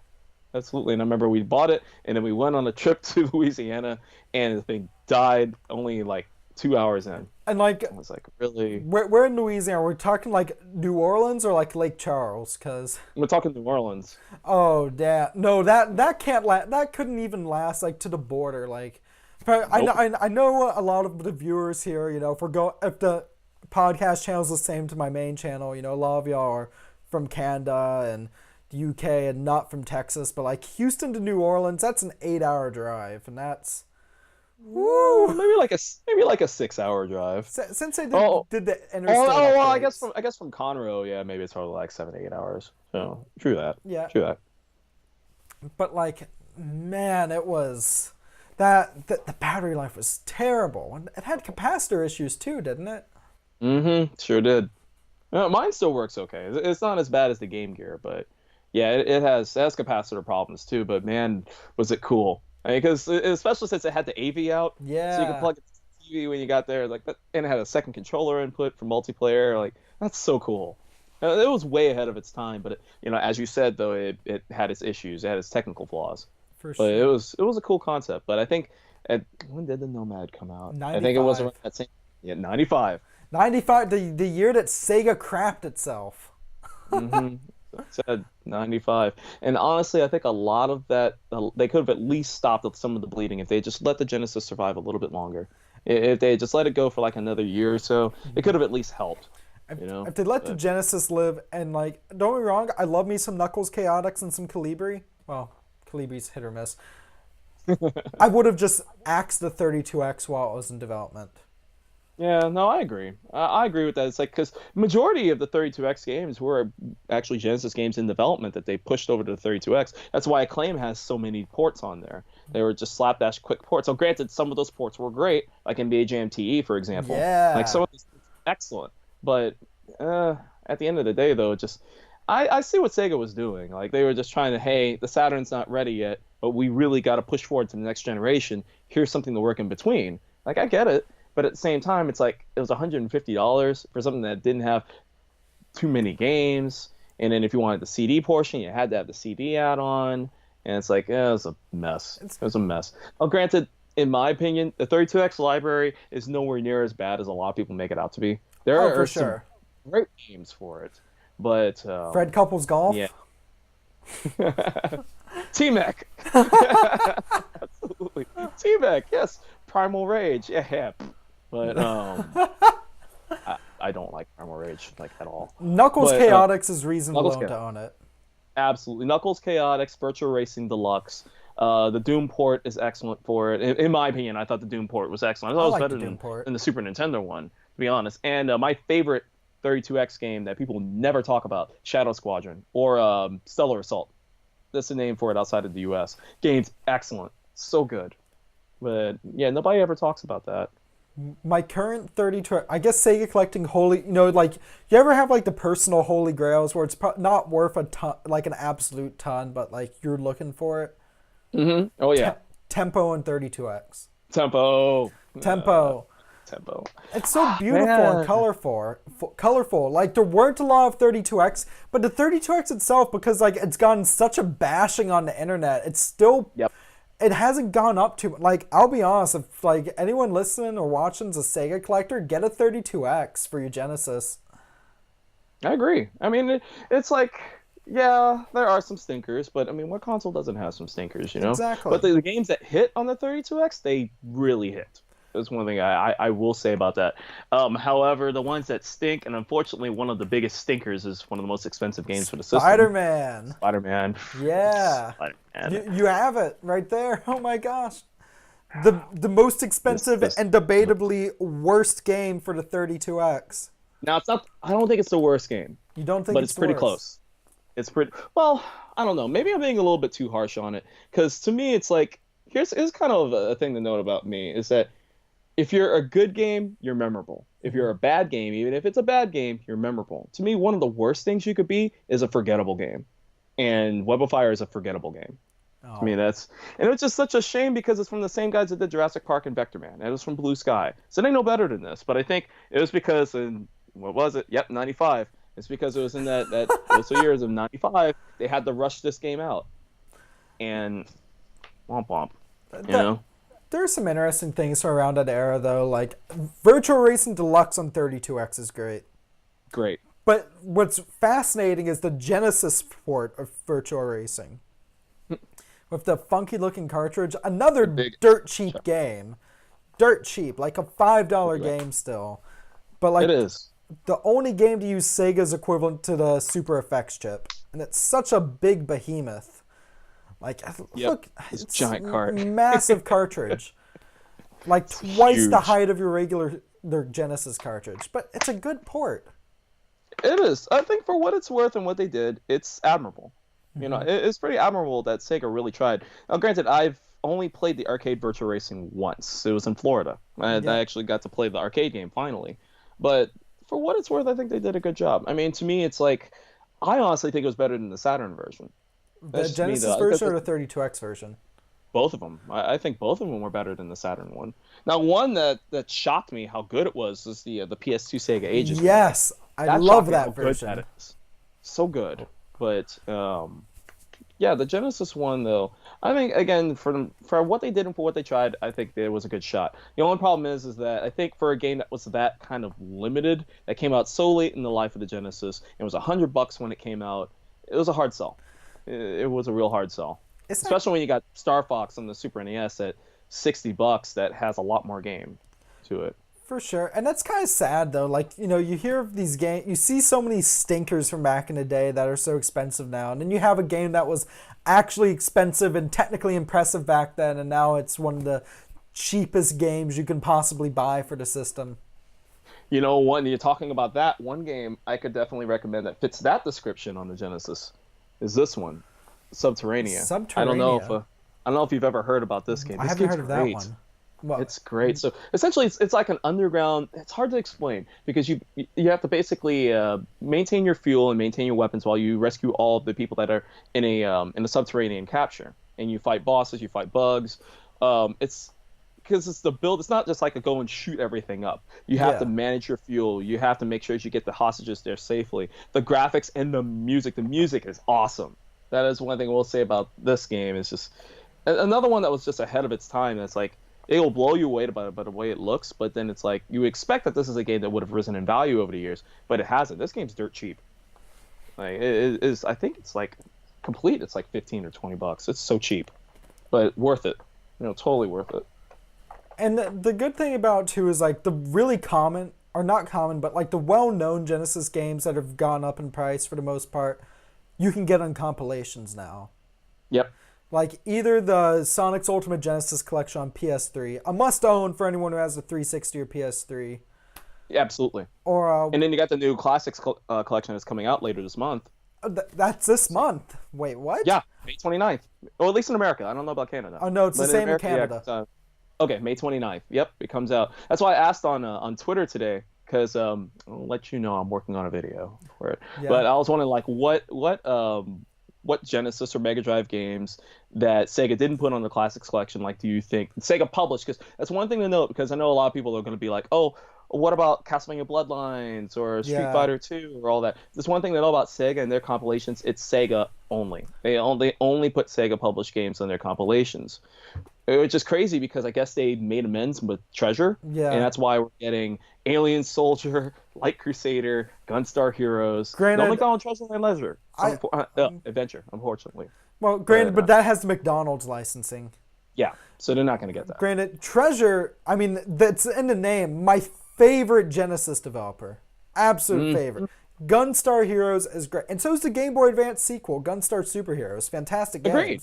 absolutely." And I remember we bought it, and then we went on a trip to Louisiana, and the thing died only like 2 hours in. And like, I was like, really? we're in Louisiana. We're talking like New Orleans or like Lake Charles, because We're talking New Orleans. oh, no, that can't that couldn't even last like to the border. Like, but Nope. I know a lot of the viewers here. If the podcast channel is the same to my main channel, a lot of y'all are from Canada and the UK and not from Texas. But like Houston to New Orleans, that's an 8-hour drive, and that's woo. Maybe like a 6-hour drive. Since I Oh. did the interstate. Well, I upgrades. guess from Conroe, yeah, maybe it's probably like 7-8 hours. So true that. Yeah. True that. But like, man, it was the battery life was terrible, and it had capacitor issues too, didn't it? Mm-hmm. Sure did. Mine still works okay. It's not as bad as the Game Gear, but yeah, it has capacitor problems too. But man, was it cool? Because especially since it had the AV out, Yeah. so you could plug it to the TV when you got there, like that, and it had a second controller input for multiplayer. Like that's so cool. It was way ahead of its time, but as you said though, it had its issues, it had its technical flaws. For But sure. it was a cool concept. But I think when did the Nomad come out? I think it was 95. around that same 95. 95, the year that Sega crapped itself. Mm-hmm. Said 95. And honestly, I think a lot of that they could have at least stopped some of the bleeding if they just let the Genesis survive a little bit longer. If they just let it go for like another year or so, it could have at least helped. If they let the Genesis live, and like, don't get me wrong, I love me some Knuckles Chaotix and some Calibri. Well, Calibri's hit or miss. I would have just axed the 32X while it was in development. Yeah, no, I agree. I agree with that. It's like because majority of the 32X games were actually Genesis games in development that they pushed over to the 32X. That's why Acclaim has so many ports on there. They were just slapdash quick ports. So granted, some of those ports were great, like NBA Jam TE, for example. Yeah. Like some of those excellent. But at the end of the day, though, just I see what Sega was doing. Like they were just trying to, hey, the Saturn's not ready yet, but we really got to push forward to the next generation. Here's something to work in between. Like I get it. But at the same time, it's like it was $150 for something that didn't have too many games. And then if you wanted the CD portion, you had to have the CD add-on. And it's like, it was a mess. It was a mess. Well, granted, in my opinion, the 32X library is nowhere near as bad as a lot of people make it out to be. There are some great games for it. But Fred Couples Golf? Yeah. T-Mech. Absolutely. T-Mech, yes. Primal Rage. Yeah. But I don't like Primal Rage like at all. Knuckles Chaotix is reason alone to own it. Absolutely. Knuckles Chaotix, Virtual Racing Deluxe. The Doom port is excellent for it. In my opinion, I thought the Doom port was excellent. I thought it was better than the Super Nintendo one, to be honest. And my favorite 32X game that people never talk about, Shadow Squadron or Stellar Assault. That's the name for it outside of the US. Game's excellent. So good. But yeah, nobody ever talks about that. My current 32, I guess Sega Collecting Holy, like, you ever have like the personal Holy Grails where it's not worth a ton, like an absolute ton, but like you're looking for it? Mm-hmm. Oh, yeah. Tempo and 32X. Tempo. Tempo. It's so beautiful and colorful. Like, there weren't a lot of 32X, but the 32X itself, because like it's gotten such a bashing on the internet, it's still... Yep. It hasn't gone up to, like, I'll be honest, if like anyone listening or watching is a Sega collector, get a 32X for your Genesis. I agree. I mean, it's like, yeah, there are some stinkers, but I mean, what console doesn't have some stinkers, you know? Exactly. But the games that hit on the 32X, they really hit. That's one thing I will say about that. However, the ones that stink, and unfortunately one of the biggest stinkers is one of the most expensive games for the system. Spider-Man. Yeah. Spider-Man. You have it right there. Oh my gosh. The most expensive and debatably worst game for the 32X. Now, it's not. I don't think it's the worst game. You don't think but it's pretty close. It's pretty... Well, I don't know. Maybe I'm being a little bit too harsh on it. Because to me, it's like... Here's kind of a thing to note about me, is that if you're a good game, you're memorable. If you're a bad game, even if it's a bad game, you're memorable. To me, one of the worst things you could be is a forgettable game. And Web of Fire is a forgettable game. Oh. I mean, and it was just such a shame because it's from the same guys that did Jurassic Park and Vector Man. And it was from Blue Sky. So they know better than this. But I think it was because what was it? Yep, 95. It's because it was in those 2 years of 95, they had to rush this game out. And womp womp. You know? There's some interesting things around that era, though. Like, Virtual Racing Deluxe on 32X is great. Great. But what's fascinating is the Genesis port of Virtual Racing. With the funky-looking cartridge. Another dirt cheap game. Dirt cheap. Like a $5 game still. But like, it is. The only game to use Sega's equivalent to the Super Effects chip. And it's such a big behemoth. Like, look, it's giant cart. Massive cartridge. Like twice the height of your regular Genesis cartridge. But it's a good port. It is. I think for what it's worth and what they did, it's admirable. You know, it's pretty admirable that Sega really tried. Now, granted, I've only played the arcade Virtual Racing once. It was in Florida. I actually got to play the arcade game finally. But for what it's worth, I think they did a good job. I mean, to me, it's like, I honestly think it was better than the Saturn version. The Genesis version or the 32X version? Both of them. I think both of them were better than the Saturn one. Now, one that shocked me how good it was the PS2 Sega Ages one. Yes, I That love shocked me that how version. good that is. So good. But yeah, the Genesis one though, I think again for what they did and for what they tried, I think it was a good shot. The only problem is that I think for a game that was that kind of limited, that came out so late in the life of the Genesis, it was $100 when it came out. It was a hard sell. It was a real hard sell, especially when you got Star Fox on the Super NES at $60 that has a lot more game to it. For sure. And that's kind of sad, though. Like, you know, you hear of these games, you see so many stinkers from back in the day that are so expensive now. And then you have a game that was actually expensive and technically impressive back then, and now it's one of the cheapest games you can possibly buy for the system. You know, when you're talking about that, one game I could definitely recommend that fits that description on the Genesis is this one, Subterranea. I don't know if you've ever heard about this game. I This haven't game's heard of great. that one. Well, It's great. So essentially, it's like an underground. It's hard to explain because you have to basically maintain your fuel and maintain your weapons while you rescue all of the people that are in a subterranean capture, and you fight bosses, you fight bugs. It's because it's the build. It's not just like a go and shoot everything up. You have to manage your fuel. You have to make sure you get the hostages there safely. The graphics and the music. The music is awesome. That is one thing we'll say about this game. Is just another one that was just ahead of its time. That's like. It will blow you away by the way it looks, but then it's like you expect that this is a game that would have risen in value over the years, but it hasn't. This game's dirt cheap. Like it is, I think it's like complete. It's like 15 or $20. It's so cheap, but worth it. You know, totally worth it. And the good thing about it, too, is like the really common, or not common, but like the well-known Genesis games that have gone up in price for the most part, you can get on compilations now. Yep. Like either the Sonic's Ultimate Genesis collection on PS3, a must-own for anyone who has a 360 or PS3. Yeah, absolutely. Or and then you got the new Classics collection that's coming out later this month. That's this month. Wait, what? Yeah, May 29th. Or at least in America. I don't know about Canada. Oh, no, it's the same in Canada. Yeah, okay, May 29th. Yep, it comes out. That's why I asked on Twitter today, because I'll let you know I'm working on a video for it. Yeah. But I was wondering, like, what Genesis or Mega Drive games that Sega didn't put on the Classics collection, like, do you think Sega published? Because that's one thing to note, because I know a lot of people are going to be like, oh, what about Castlevania Bloodlines or Street Fighter 2 or all that? There's one thing to know about Sega and their compilations, it's Sega only. They only put Sega published games on their compilations. Which is crazy because I guess they made amends with Treasure. Yeah. And that's why we're getting Alien Soldier, Light Crusader, Gunstar Heroes. Granted, no McDonald's Treasure and Leisure. Adventure, unfortunately. Well, granted, but that has the McDonald's licensing. Yeah, so they're not going to get that. Granted, Treasure, I mean, that's in the name. My favorite Genesis developer. Absolute favorite. Gunstar Heroes is great. And so is the Game Boy Advance sequel, Gunstar Superheroes. Fantastic games. Agreed.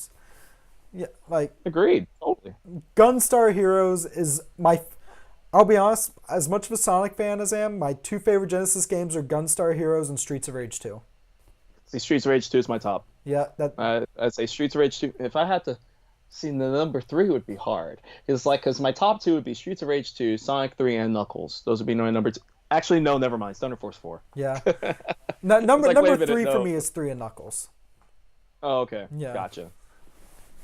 Yeah, like... Agreed. Totally. Gunstar Heroes is my... I'll be honest, as much of a Sonic fan as I am, my two favorite Genesis games are Gunstar Heroes and Streets of Rage 2. See, Streets of Rage 2 is my top. Yeah, I'd say Streets of Rage 2. If I had to... See, the number 3 would be hard. Because my top 2 would be Streets of Rage 2, Sonic 3, and Knuckles. Those would be my number 2. Actually, no, never mind. Thunder Force 4. Yeah. Number 3 for me is 3 and Knuckles. Oh, okay. Yeah. Gotcha.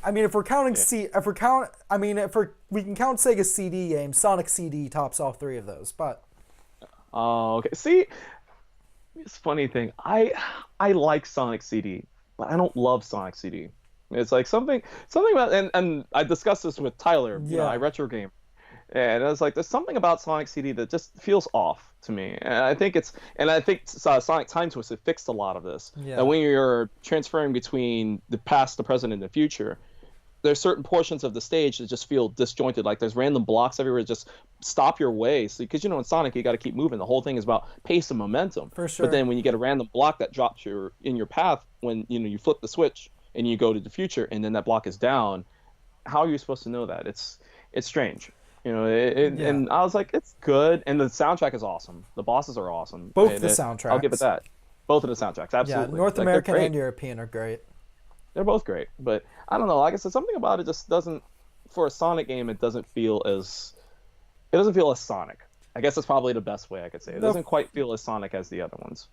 I mean, if we're counting we can count Sega CD games, Sonic CD tops all 3 of those, but... Oh, okay. See, it's a funny thing. I like Sonic CD, but I don't love Sonic CD. It's like something about, and I discussed this with Tyler, you know, I retro game, and I was like, there's something about Sonic CD that just feels off to me, and I think Sonic Time Twisted fixed a lot of this. Yeah. And when you're transferring between the past, the present, and the future, there's certain portions of the stage that just feel disjointed, like there's random blocks everywhere that just stop your way. So, because, you know, in Sonic, you got to keep moving. The whole thing is about pace and momentum. For sure. But then when you get a random block that drops in your path, when, you know, you flip the switch and you go to the future, and then that block is down, how are you supposed to know that? It's strange. You know, and I was like, it's good, and the soundtrack is awesome. The bosses are awesome. Both the soundtracks. I'll give it that. Both of the soundtracks, absolutely. Yeah, North American and European are great. They're both great, but I don't know. Like I said, something about it just doesn't. For a Sonic game, it doesn't feel as Sonic. I guess that's probably the best way I could say it. It doesn't quite feel as Sonic as the other ones.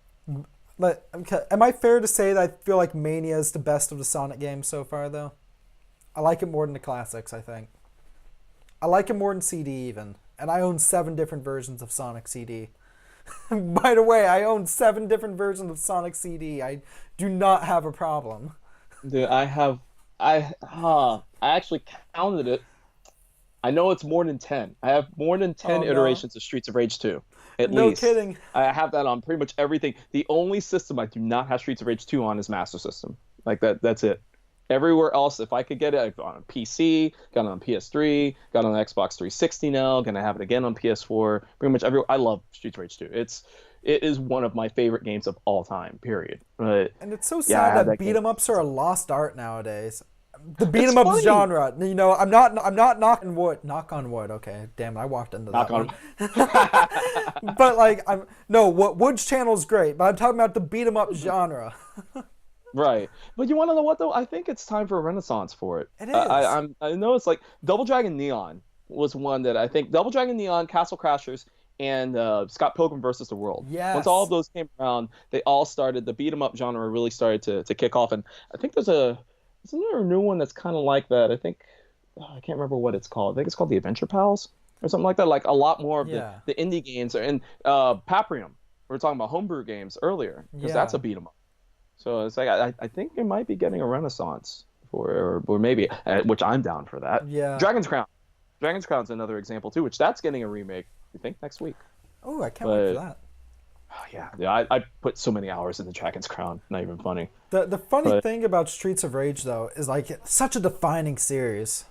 But okay, am I fair to say that I feel like Mania is the best of the Sonic games so far, though? I like it more than the classics, I think. I like it more than CD even. And I own 7 different versions of Sonic CD. By the way, I own 7 different versions of Sonic CD. I do not have a problem. Dude, I actually counted it. I know it's more than 10. I have more than 10 Oh, no. iterations of Streets of Rage 2, at No least. kidding. I have that on pretty much everything. The only system I do not have Streets of Rage 2 on is Master System. Like that's it. Everywhere else, if I could get it, I've got it on PC, got it on PS3, got it on Xbox 360 now, gonna have it again on PS4. Pretty much everywhere. I love Streets of Rage 2. It is one of my favorite games of all time, period. But And it's so sad that beat 'em ups are a lost art nowadays. The beat 'em up genre, you know, I'm not knocking wood. Knock on wood. Okay, damn it, I walked into that one. But like, Wood's channel is great, but I'm talking about the beat 'em up genre. Right, but you want to know what though? I think it's time for a renaissance for it. It is. I know it's like Double Dragon Neon was one that I think Double Dragon Neon, Castle Crashers, and Scott Pilgrim versus the World. Yes. Once all of those came around, they all started. The beat 'em up genre really started to kick off, and I think isn't there a new one that's kind of like that? I think I can't remember what it's called. I think it's called the Adventure Pals or something like that. Like a lot more of the indie games, and Paprium. We were talking about homebrew games earlier because that's a beat 'em up. So it's like I think it might be getting a renaissance or maybe which I'm down for that. Yeah. Dragon's Crown. Dragon's Crown's another example too, which that's getting a remake. I think next week. Oh, I can't wait for that. Oh, yeah. I put so many hours into Dragon's Crown. Not even funny. The funny thing about Streets of Rage though is like it's such a defining series.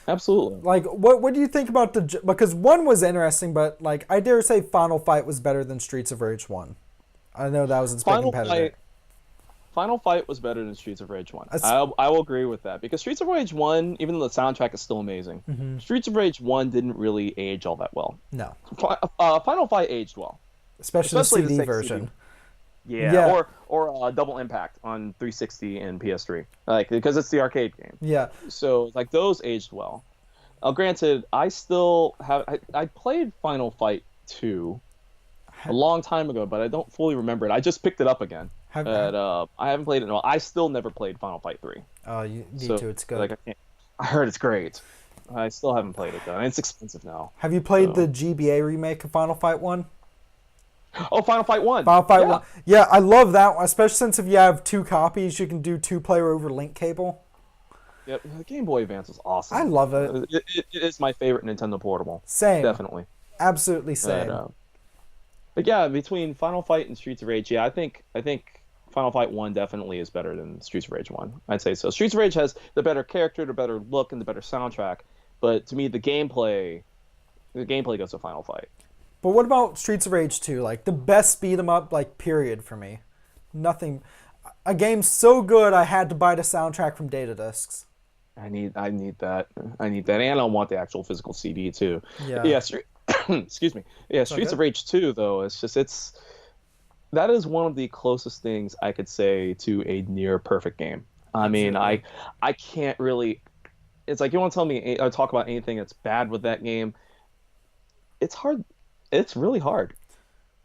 Absolutely. Like, what do you think about because 1 was interesting, but like I dare say Final Fight was better than Streets of Rage 1. I know that was its big competitor. Final Fight was better than Streets of Rage 1. I will agree with that because Streets of Rage 1, even though the soundtrack is still amazing, Streets of Rage 1 didn't really age all that well. No. Final Fight aged well, especially the CD version. CD. Yeah. Or Double Impact on 360 and PS3, like because it's the arcade game. Yeah. So like those aged well. Granted, I still have I played Final Fight 2 a long time ago, but I don't fully remember it. I just picked it up again. I haven't played it in a while. I still never played Final Fight 3. Oh, you need to. It's good. Like I heard it's great. I still haven't played it though, and it's expensive now. Have you played the GBA remake of Final Fight 1? Oh, Final Fight 1. Final Fight 1. Yeah, I love that one, especially since if you have 2 copies, you can do 2-player over link cable. Yep, the Game Boy Advance is awesome. I love it. It is my favorite Nintendo portable. Same. Definitely. Absolutely same. But yeah, between Final Fight and Streets of Rage, I think Final Fight 1 definitely is better than Streets of Rage 1. I'd say so. Streets of Rage has the better character, the better look, and the better soundtrack. But to me, the gameplay goes to Final Fight. But what about Streets of Rage 2? Like the best beat 'em up, like period for me. Nothing. A game so good, I had to buy the soundtrack from data discs. I need that, and I want the actual physical CD too. Yeah. Excuse me. Yeah, Streets of Rage 2 though, that is one of the closest things I could say to a near perfect game. I mean, I can't really. It's like you want to tell me or talk about anything that's bad with that game. It's hard. It's really hard.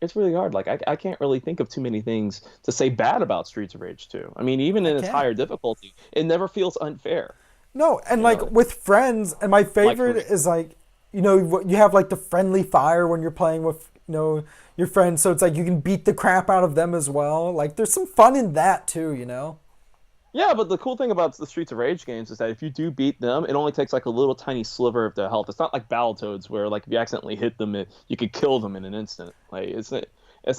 It's really hard. Like I can't really think of too many things to say bad about Streets of Rage 2. I mean, even in its higher difficulty, it never feels unfair. No, and with friends, and my favorite is like, you have like the friendly fire when you're playing with your friends, so it's like you can beat the crap out of them as well. Like there's some fun in that too, Yeah, but the cool thing about the Streets of Rage games is that if you do beat them, it only takes like a little tiny sliver of their health. It's not like Battletoads where like if you accidentally hit them, you could kill them in an instant. Like it's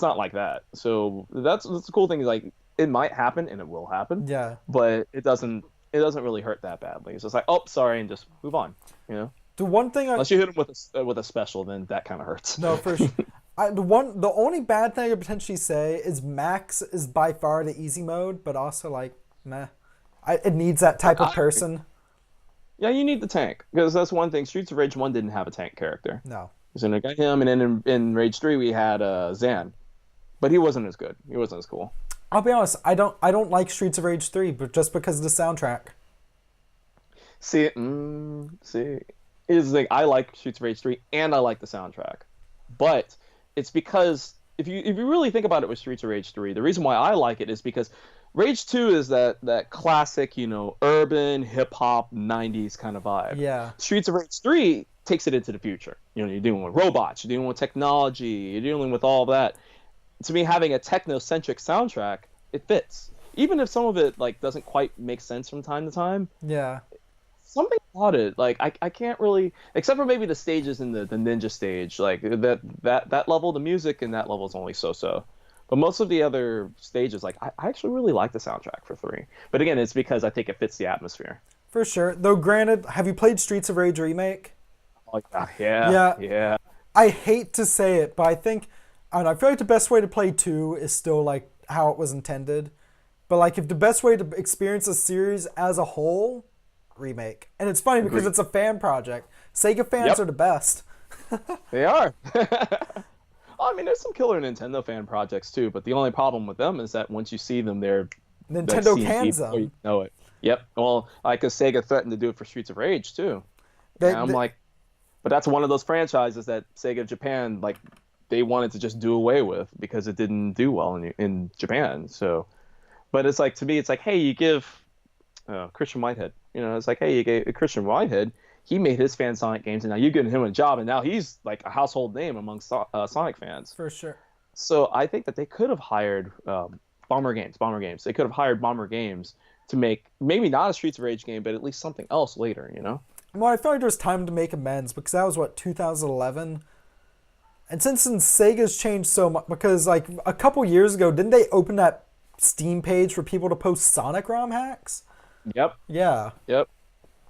not like that. So that's the cool thing is like it might happen and it will happen. Yeah. But it doesn't really hurt that badly. It's just like, oh, sorry, and just move on. The one thing unless you hit them with a special, then that kind of hurts. No, for sure. The only bad thing I could potentially say is Max is by far the easy mode, but also like meh. It needs that type of person. Yeah, you need the tank because that's one thing. Streets of Rage 1 didn't have a tank character. No. So I got him, and then in Rage 3 we had Zan, but he wasn't as good. He wasn't as cool. I'll be honest. I don't like Streets of Rage 3, but just because of the soundtrack. See, here's the thing. I like Streets of Rage 3, and I like the soundtrack, but it's because if you really think about it with Streets of Rage 3, the reason why I like it is because Rage 2 is that classic, urban hip hop 90s kind of vibe. Yeah. Streets of Rage 3 takes it into the future. You're dealing with robots, you're dealing with technology, you're dealing with all that. To me, having a techno-centric soundtrack, it fits. Even if some of it like doesn't quite make sense from time to time. Yeah. Something about it, like I can't really, except for maybe the stages in the ninja stage, like that level, the music in that level is only so. But most of the other stages, like I actually really like the soundtrack for 3. But again, it's because I think it fits the atmosphere. For sure. Though granted, have you played Streets of Rage Remake? Oh, yeah. I hate to say it, but I think, I don't know, I feel like the best way to play 2 is still like how it was intended. But like if the best way to experience a series as a whole, Remake. And it's funny because it's a fan project. Sega fans are the best. They are. I mean, there's some killer Nintendo fan projects too, but the only problem with them is that once you see them, they're Nintendo cans them. You know it. Yep. Well, like Sega threatened to do it for Streets of Rage too. But that's one of those franchises that Sega Japan, like, they wanted to just do away with because it didn't do well in Japan. So, but it's like, to me, it's like, hey, you give Christian Whitehead, it's like, hey, you gave Christian Whitehead, he made his fan Sonic games, and now you're giving him a job, and now he's like a household name among Sonic fans. For sure. So I think that they could have hired Bomber Games. They could have hired Bomber Games to make maybe not a Streets of Rage game, but at least something else later, Well, I feel like there's time to make amends because that was, 2011? And since Sega's changed so much, because like a couple years ago, didn't they open that Steam page for people to post Sonic ROM hacks? Yep. Yeah. Yep.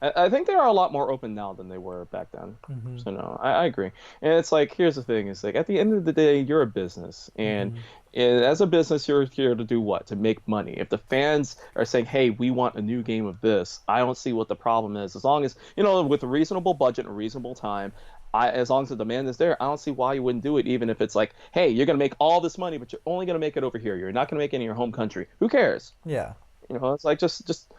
I think they are a lot more open now than they were back then. Mm-hmm. So no, I agree. And it's like, here's the thing: it's like at the end of the day, you're a business, and as a business, you're here to do what? To make money. If the fans are saying, "Hey, we want a new game of this," I don't see what the problem is. As long as with a reasonable budget and a reasonable time, as long as the demand is there, I don't see why you wouldn't do it. Even if it's like, "Hey, you're gonna make all this money, but you're only gonna make it over here. You're not gonna make it in your home country. Who cares?" Yeah. It's like just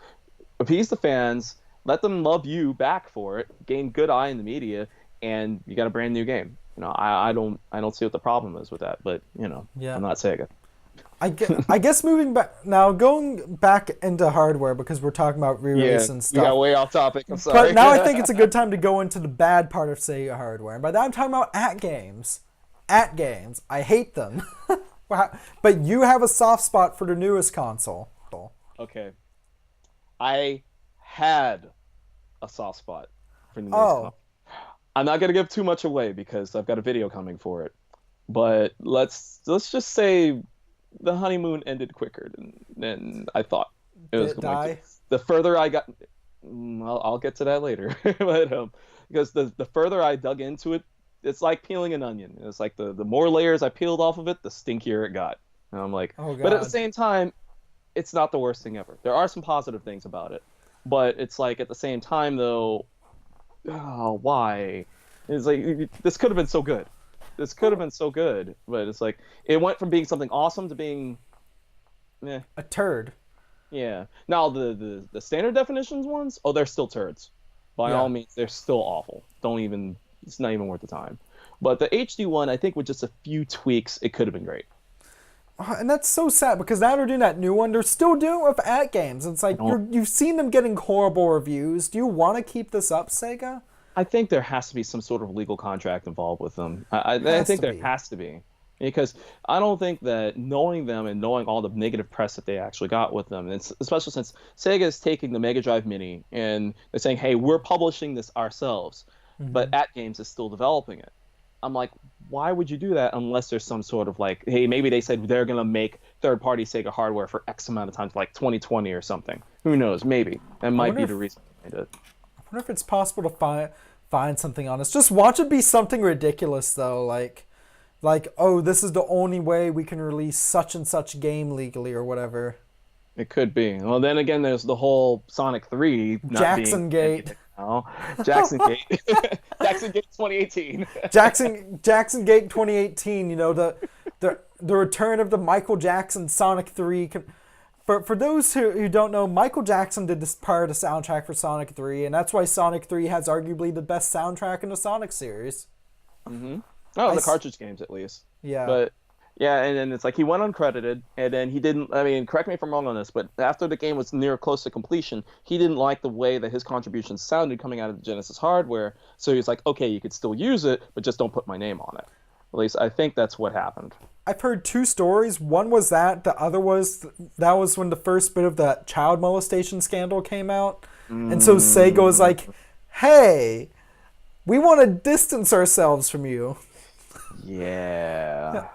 appease the fans. Let them love you back for it. Gain good eye in the media, and you got a brand new game. I don't see what the problem is with that. But I'm not Sega. I guess moving back now, going back into hardware because we're talking about re-release and stuff. Yeah, way off topic. I'm sorry. But now I think it's a good time to go into the bad part of Sega hardware. And by that I'm talking about AtGames. AtGames. I hate them. But you have a soft spot for the newest console. Okay. I had a soft spot for the newest console. I'm not gonna give too much away because I've got a video coming for it. But let's just say the honeymoon ended quicker than I thought it was going to. The further I got, I'll get to that later. But because the further I dug into it, it's like peeling an onion. It's like the more layers I peeled off of it, the stinkier it got. And I'm like, but at the same time, it's not the worst thing ever. There are some positive things about it. But it's like at the same time though, why? It's like this could have been so good. But it's like it went from being something awesome to being a turd. Yeah. Now the standard definitions ones, they're still turds. By all means, they're still awful. It's not even worth the time. But the HD one, I think with just a few tweaks, it could have been great. And that's so sad because now they're doing that new one. They're still doing it with AtGames. It's like you've seen them getting horrible reviews. Do you want to keep this up, Sega? I think there has to be some sort of legal contract involved with them. I think there has to be. Because I don't think that knowing them and knowing all the negative press that they actually got with them, and especially since Sega is taking the Mega Drive Mini and they're saying, hey, we're publishing this ourselves, but AtGames is still developing it. I'm like, why would you do that unless there's some sort of like, hey, maybe they said they're going to make third-party Sega hardware for X amount of time, like 2020 or something. Who knows? Maybe. That might be the reason behind it. I wonder if it's possible to find something on this. Just watch it be something ridiculous, though. Like, this is the only way we can release such and such game legally or whatever. It could be. Well, then again, there's the whole Sonic 3 Jackson Gate. Jackson Gate. Jackson Gate 2018. Jackson Gate 2018. The return of the Michael Jackson Sonic 3. For those who don't know, Michael Jackson did this part of the soundtrack for Sonic 3, and that's why Sonic 3 has arguably the best soundtrack in the Sonic series. Mm-hmm. Oh, the cartridge games at least. Yeah. But Yeah, and then it's like he went uncredited, and then he didn't. I mean, correct me if I'm wrong on this, but after the game was near close to completion, he didn't like the way that his contributions sounded coming out of the Genesis hardware. So he was like, "Okay, you could still use it, but just don't put my name on it." At least I think that's what happened. I've heard two stories. One was that, the other was that was when the first bit of the child molestation scandal came out. And so Sega was like, "Hey, we want to distance ourselves from you." Yeah.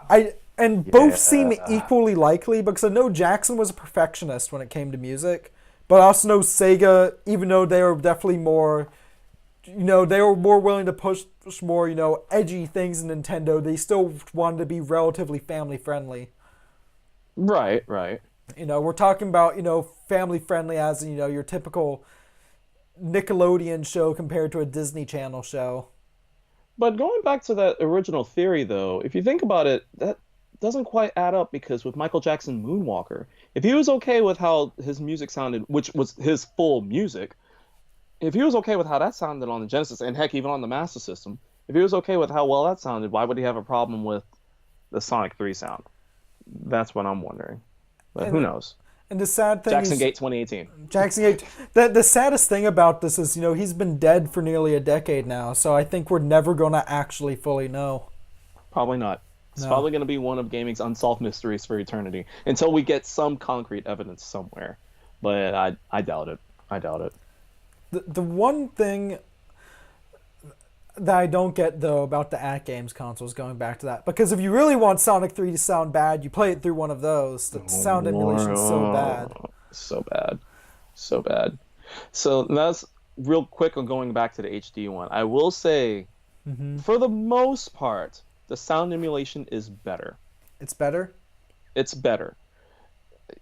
Both seem equally likely because I know Jackson was a perfectionist when it came to music, but I also know Sega, even though they were definitely more, they were more willing to push more, edgy things in Nintendo, they still wanted to be relatively family friendly. Right, right. We're talking about, family friendly as, your typical Nickelodeon show compared to a Disney Channel show. But going back to that original theory, though, if you think about it, that doesn't quite add up because with Michael Jackson Moonwalker, if he was okay with how his music sounded, which was his full music, if he was okay with how that sounded on the Genesis, and heck, even on the Master System, if he was okay with how well that sounded, why would he have a problem with the Sonic 3 sound? That's what I'm wondering. But who knows? And the sad thing Jackson is... Gate 2018. Jackson Gate... The saddest thing about this is, he's been dead for nearly a decade now, so I think we're never going to actually fully know. Probably not. It's probably going to be one of gaming's unsolved mysteries for eternity until we get some concrete evidence somewhere. But I doubt it. I doubt it. The one thing that I don't get, though, about the AtGames consoles, going back to that, because if you really want Sonic 3 to sound bad, you play it through one of those. The sound emulation is so bad. So bad. So bad. So that's real quick on going back to the HD one. I will say, for the most part, the sound emulation is better. It's better? It's better.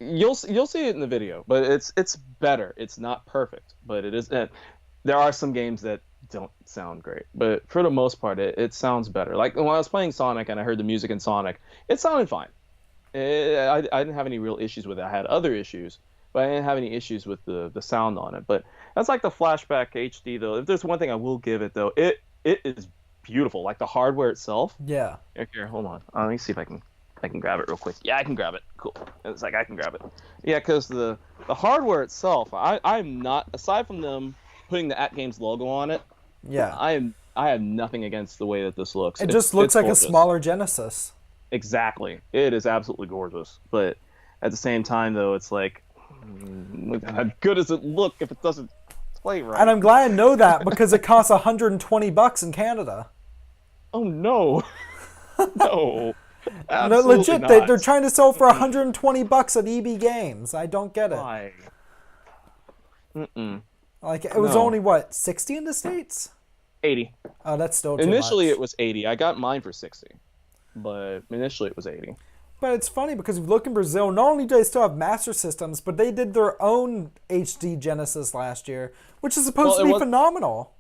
You'll see it in the video, but it's better. It's not perfect, but it is. There are some games that don't sound great, but for the most part, it sounds better. Like when I was playing Sonic and I heard the music in Sonic, it sounded fine. I didn't have any real issues with it. I had other issues, but I didn't have any issues with the sound on it. But that's like the Flashback HD, though. If there's one thing I will give it, though, it is beautiful. Like the hardware itself. Yeah. Here, hold on. Let me see if I can grab it real quick. Yeah, I can grab it. Cool. It's like I can grab it. Yeah, because the hardware itself, I'm not, aside from them putting the AtGames logo on it. Yeah. I have nothing against the way that this looks. It just looks like gorgeous. a smaller Genesis. Exactly. It is absolutely gorgeous. But at the same time, though, it's like, how good does it look if it doesn't play right? And I'm glad I know that because it costs $120 in Canada. Oh, no. No. No, legit, they're trying to sell for $120 at EB Games. I don't get it. Why? Like it was only what, 60 in the States? 80. Oh, that's still too Initially much. it was 80. I got mine for 60, but initially it was 80. But it's funny because if you look in Brazil, not only do they still have Master Systems, but they did their own HD Genesis last year, which is supposed to be phenomenal.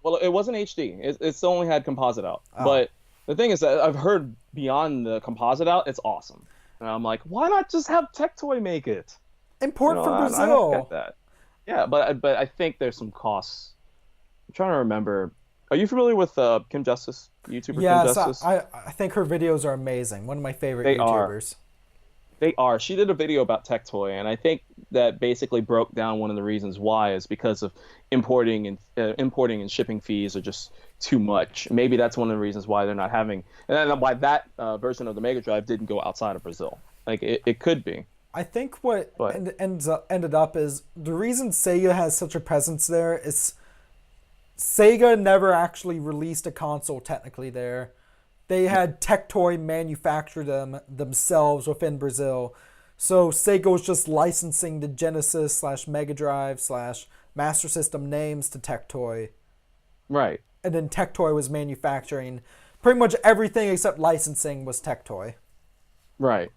Well, it wasn't HD. It still only had composite out. Oh. But the thing is that I've heard beyond the composite out, it's awesome. And I'm like, why not just have Tectoy make it? Import from Brazil. I don't get that. Yeah, but I think there's some costs. I'm trying to remember. Are you familiar with Kim Justice, YouTuber Kim Justice? I think her videos are amazing. One of my favorite YouTubers. They are. She did a video about Tectoy, and I think that basically broke down one of the reasons why is because of importing and shipping fees are just too much. Maybe that's one of the reasons why they're not having, and then why that version of the Mega Drive didn't go outside of Brazil. Like it could be. I think what ended up is the reason Sega has such a presence there is Sega never actually released a console technically there. They had Tectoy manufacture them themselves within Brazil. So Sega was just licensing the Genesis / Mega Drive / Master System names to Tectoy. Right. And then Tectoy was manufacturing pretty much everything except licensing was Tectoy. Right.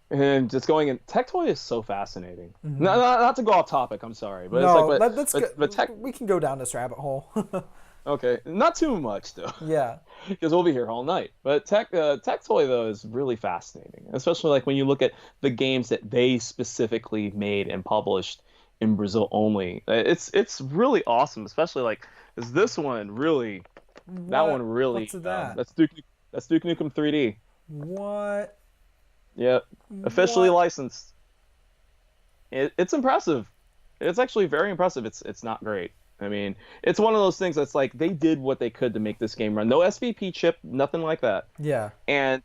And just going in, Tectoy is so fascinating. Mm-hmm. Not to go off topic, I'm sorry, but no, it's like, but we can go down this rabbit hole. Okay, not too much though. Yeah, because we'll be here all night. But Tectoy though is really fascinating, especially like when you look at the games that they specifically made and published in Brazil only. It's really awesome, especially like is this one really? That one really. What's that? That's Duke Nukem 3D. What? Yep. Officially What? licensed. It's impressive. It's actually very impressive. It's not great. I mean, it's one of those things that's like they did what they could to make this game run. No SVP chip, nothing like that. Yeah. And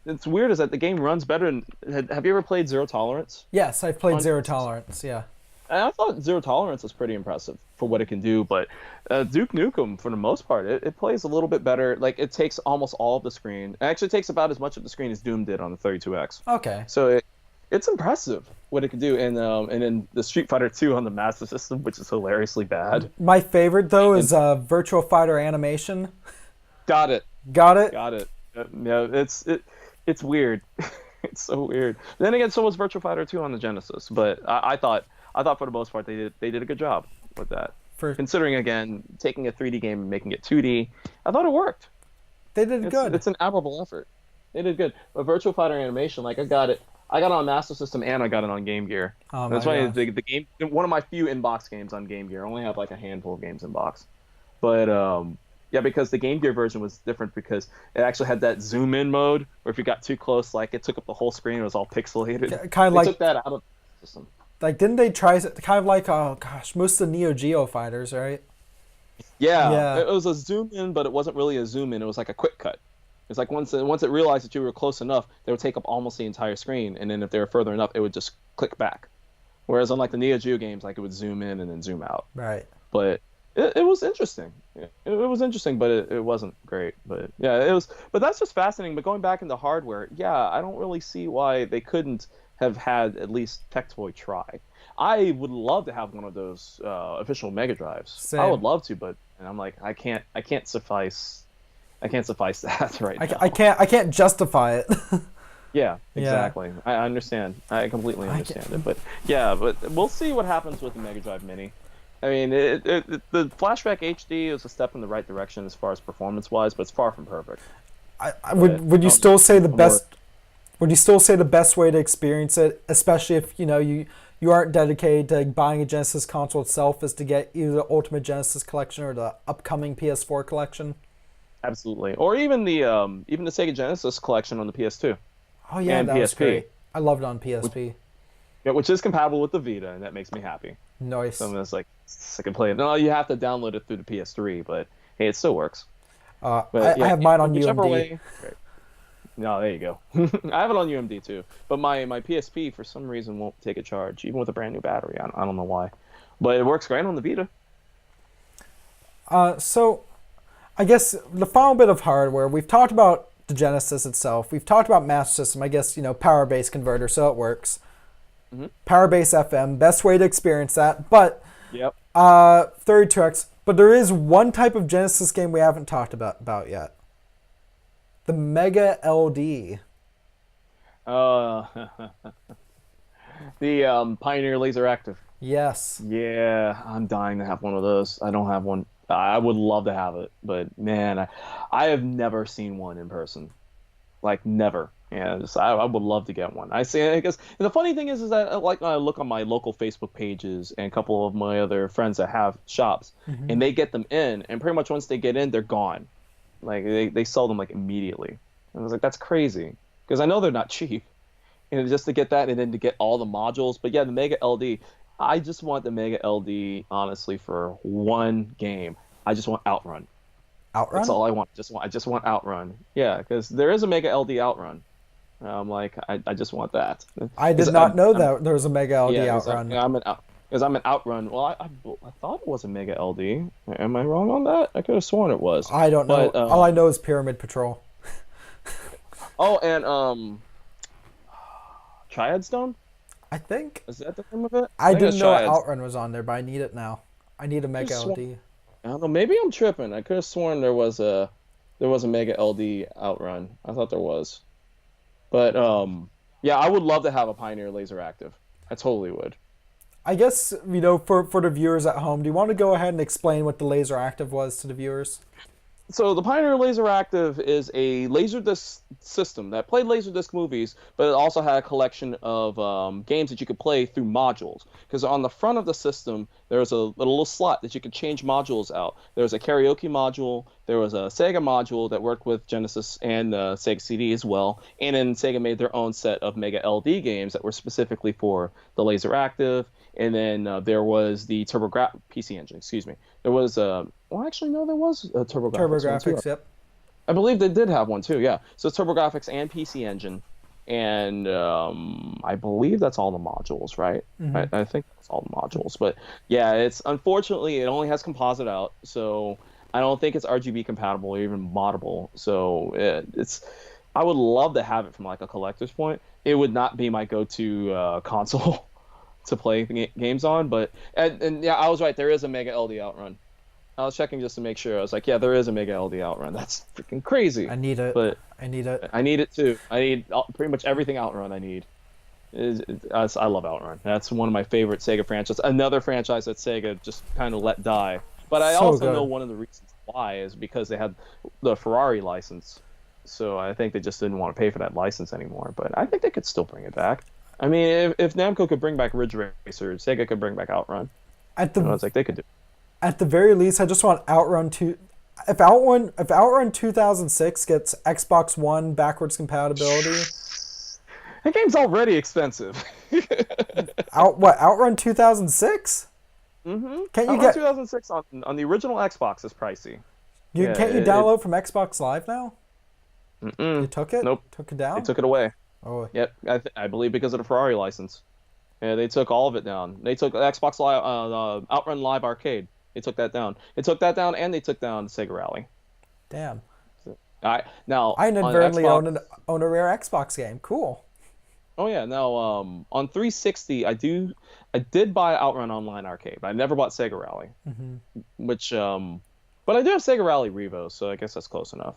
it's weird is that the game runs better. Have you ever played Zero Tolerance? Yes, I've played Zero Tolerance. Yeah. And I thought Zero Tolerance was pretty impressive for what it can do, but Duke Nukem, for the most part, it plays a little bit better. Like, it takes almost all of the screen. It actually takes about as much of the screen as Doom did on the 32X. Okay. So it's impressive what it can do. And then the Street Fighter 2 on the Master System, which is hilariously bad. My favorite, though, is Virtual Fighter Animation. Got it. Got it? Got it. Yeah, it's weird. It's so weird. Then again, so was Virtual Fighter 2 on the Genesis, but I thought for the most part they did a good job with that. Considering, again, taking a 3D game and making it 2D, I thought it worked. They did good. It's an admirable effort. They did good. But Virtual Fighter Animation, like I got it on Master System and I got it on Game Gear. Oh, that's why the game, one of my few in-box games on Game Gear. I only have like a handful of games in box. But yeah, because the Game Gear version was different because it actually had that zoom in mode where if you got too close, like it took up the whole screen. It was all pixelated. Kind of like took that out of the system. Like, didn't they try kind of like most of the Neo Geo fighters, right? Yeah. It was a zoom in, but it wasn't really a zoom in. It was like a quick cut. It's like once it realized that you were close enough, they would take up almost the entire screen, and then if they were further enough, it would just click back. Whereas on like the Neo Geo games, like it would zoom in and then zoom out. Right. But it was interesting. It was interesting, but it wasn't great. But yeah, it was. But that's just fascinating. But going back into hardware, yeah, I don't really see why they couldn't have had at least Tectoy try. I would love to have one of those official Mega Drives. Same. I would love to, but I'm like I can't suffice that right now. I can't justify it. Yeah, exactly. Yeah. I understand. I completely understand it. But yeah, but we'll see what happens with the Mega Drive Mini. I mean, the Flashback HD is a step in the right direction as far as performance-wise, but it's far from perfect. Would you still say the best? Would you still say the best way to experience it, especially if you aren't dedicated to buying a Genesis console itself, is to get either the Ultimate Genesis Collection or the upcoming PS4 collection? Absolutely, or even the Sega Genesis collection on the PS2. Oh yeah, and that PSP. Was great. I loved it on PSP. Which is compatible with the Vita, and that makes me happy. Nice. So it's like I can play it. No, you have to download it through the PS3, but hey, it still works. I have mine on UMD. Way, great. No, there you go. I have it on UMD too, but my PSP for some reason won't take a charge, even with a brand new battery. I don't know why, but it works great on the Vita. So, I guess the final bit of hardware, we've talked about the Genesis itself. We've talked about Master System. I guess power base converter, so it works. Mm-hmm. Power base FM, best way to experience that. But yep. 32X. But there is one type of Genesis game we haven't talked about yet. The Mega LD. The Pioneer LaserActive. Yes. Yeah, I'm dying to have one of those. I don't have one. I would love to have it, but man, I have never seen one in person. Like never. Yeah, I would love to get one. I guess the funny thing is that like I look on my local Facebook pages and a couple of my other friends that have shops, mm-hmm. and they get them in, and pretty much once they get in, they're gone. Like they sell them like immediately. And I was like, that's crazy because I know they're not cheap, and just to get that and then to get all the modules. But yeah, the Mega LD. I just want the Mega LD honestly for one game. I just want Outrun. Outrun? That's all I want. I just want Outrun. Yeah, because there is a Mega LD Outrun. I'm like, I just want that. I did not know that there was a Mega LD Outrun. Because I'm an Outrun. Well, I thought it was a Mega LD. Am I wrong on that? I could have sworn it was. I don't know. But, all I know is Pyramid Patrol. Oh, and Triad Stone? I think. Is that the name of it? I didn't know Outrun was on there, but I need it now. I need a Mega LD. I don't know. Maybe I'm tripping. I could have sworn there was a Mega LD Outrun. I thought there was. But yeah, I would love to have a Pioneer LaserActive. I totally would. I guess for the viewers at home, do you want to go ahead and explain what the LaserActive was to the viewers? So the Pioneer LaserActive is a Laserdisc system that played Laserdisc movies, but it also had a collection of games that you could play through modules. Because on the front of the system, there's a little slot that you could change modules out. There's a karaoke module, there was a Sega module that worked with Genesis and Sega CD as well, and then Sega made their own set of Mega LD games that were specifically for the LaserActive, and then there was the PC Engine, excuse me. There was well, actually, no, there was a TurboGrafx one too. Yep. I believe they did have one too, yeah. So it's TurboGrafx and PC Engine, and I believe that's all the modules, right? Mm-hmm. I think that's all the modules, but yeah, it's unfortunately it only has composite out, so I don't think it's RGB compatible or even moddable. So it's I would love to have it from like a collector's point. It would not be my go-to console to play games on, but and yeah, I was right. There is a Mega LD Outrun. I was checking just to make sure. I was like, yeah, there is a Mega LD Outrun. That's freaking crazy. I need it. But I need it. I need it too. I need pretty much everything Outrun I need. I love Outrun. That's one of my favorite Sega franchises. Another franchise that Sega just kind of let die. But I also know one of the reasons why is because they had the Ferrari license. So I think they just didn't want to pay for that license anymore. But I think they could still bring it back. I mean, if Namco could bring back Ridge Racer, Sega could bring back Outrun. I was like, they could do it. At the very least, I just want Outrun 2. If Outrun 2006 gets Xbox One backwards compatibility, that game's already expensive. Outrun 2006? Mm-hmm. Can't you Outrun 2006 on the original Xbox is pricey. Can't you download from Xbox Live now? Mm-mm. You took it? Nope. Took it down? They took it away. Oh. Yep. I believe because of the Ferrari license. Yeah, they took all of it down. They took Xbox Live, Outrun Live Arcade. They took that down. They took that down, and they took down Sega Rally. Damn. I inadvertently own a rare Xbox game. Cool. Oh yeah. Now on 360, I did buy Outrun Online Arcade, but I never bought Sega Rally. Mm-hmm. But I do have Sega Rally Revo, so I guess that's close enough.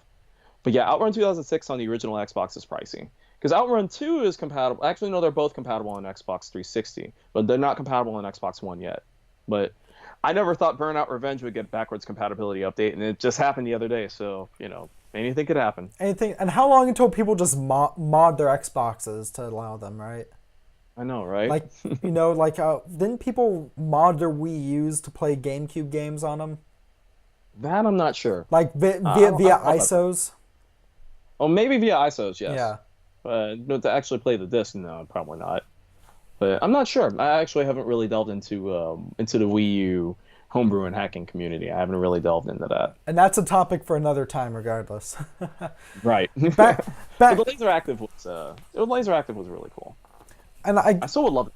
But yeah, Outrun 2006 on the original Xbox is pricey. Because Outrun 2 is compatible. Actually, no, they're both compatible on Xbox 360, but they're not compatible on Xbox One yet. But I never thought Burnout Revenge would get backwards compatibility update, and it just happened the other day. So, anything could happen. Anything. And how long until people just mod their Xboxes to allow them, right? I know, right? Like, didn't people mod their Wii U's to play GameCube games on them? That I'm not sure. Like via ISOs? Oh, maybe via ISOs, yes. Yeah. But to actually play the disc, no, probably not. But I'm not sure. I actually haven't really delved into the Wii U homebrew and hacking community. I haven't really delved into that. And that's a topic for another time, regardless. Right. Back. But the LaserActive was really cool. And I still would love it.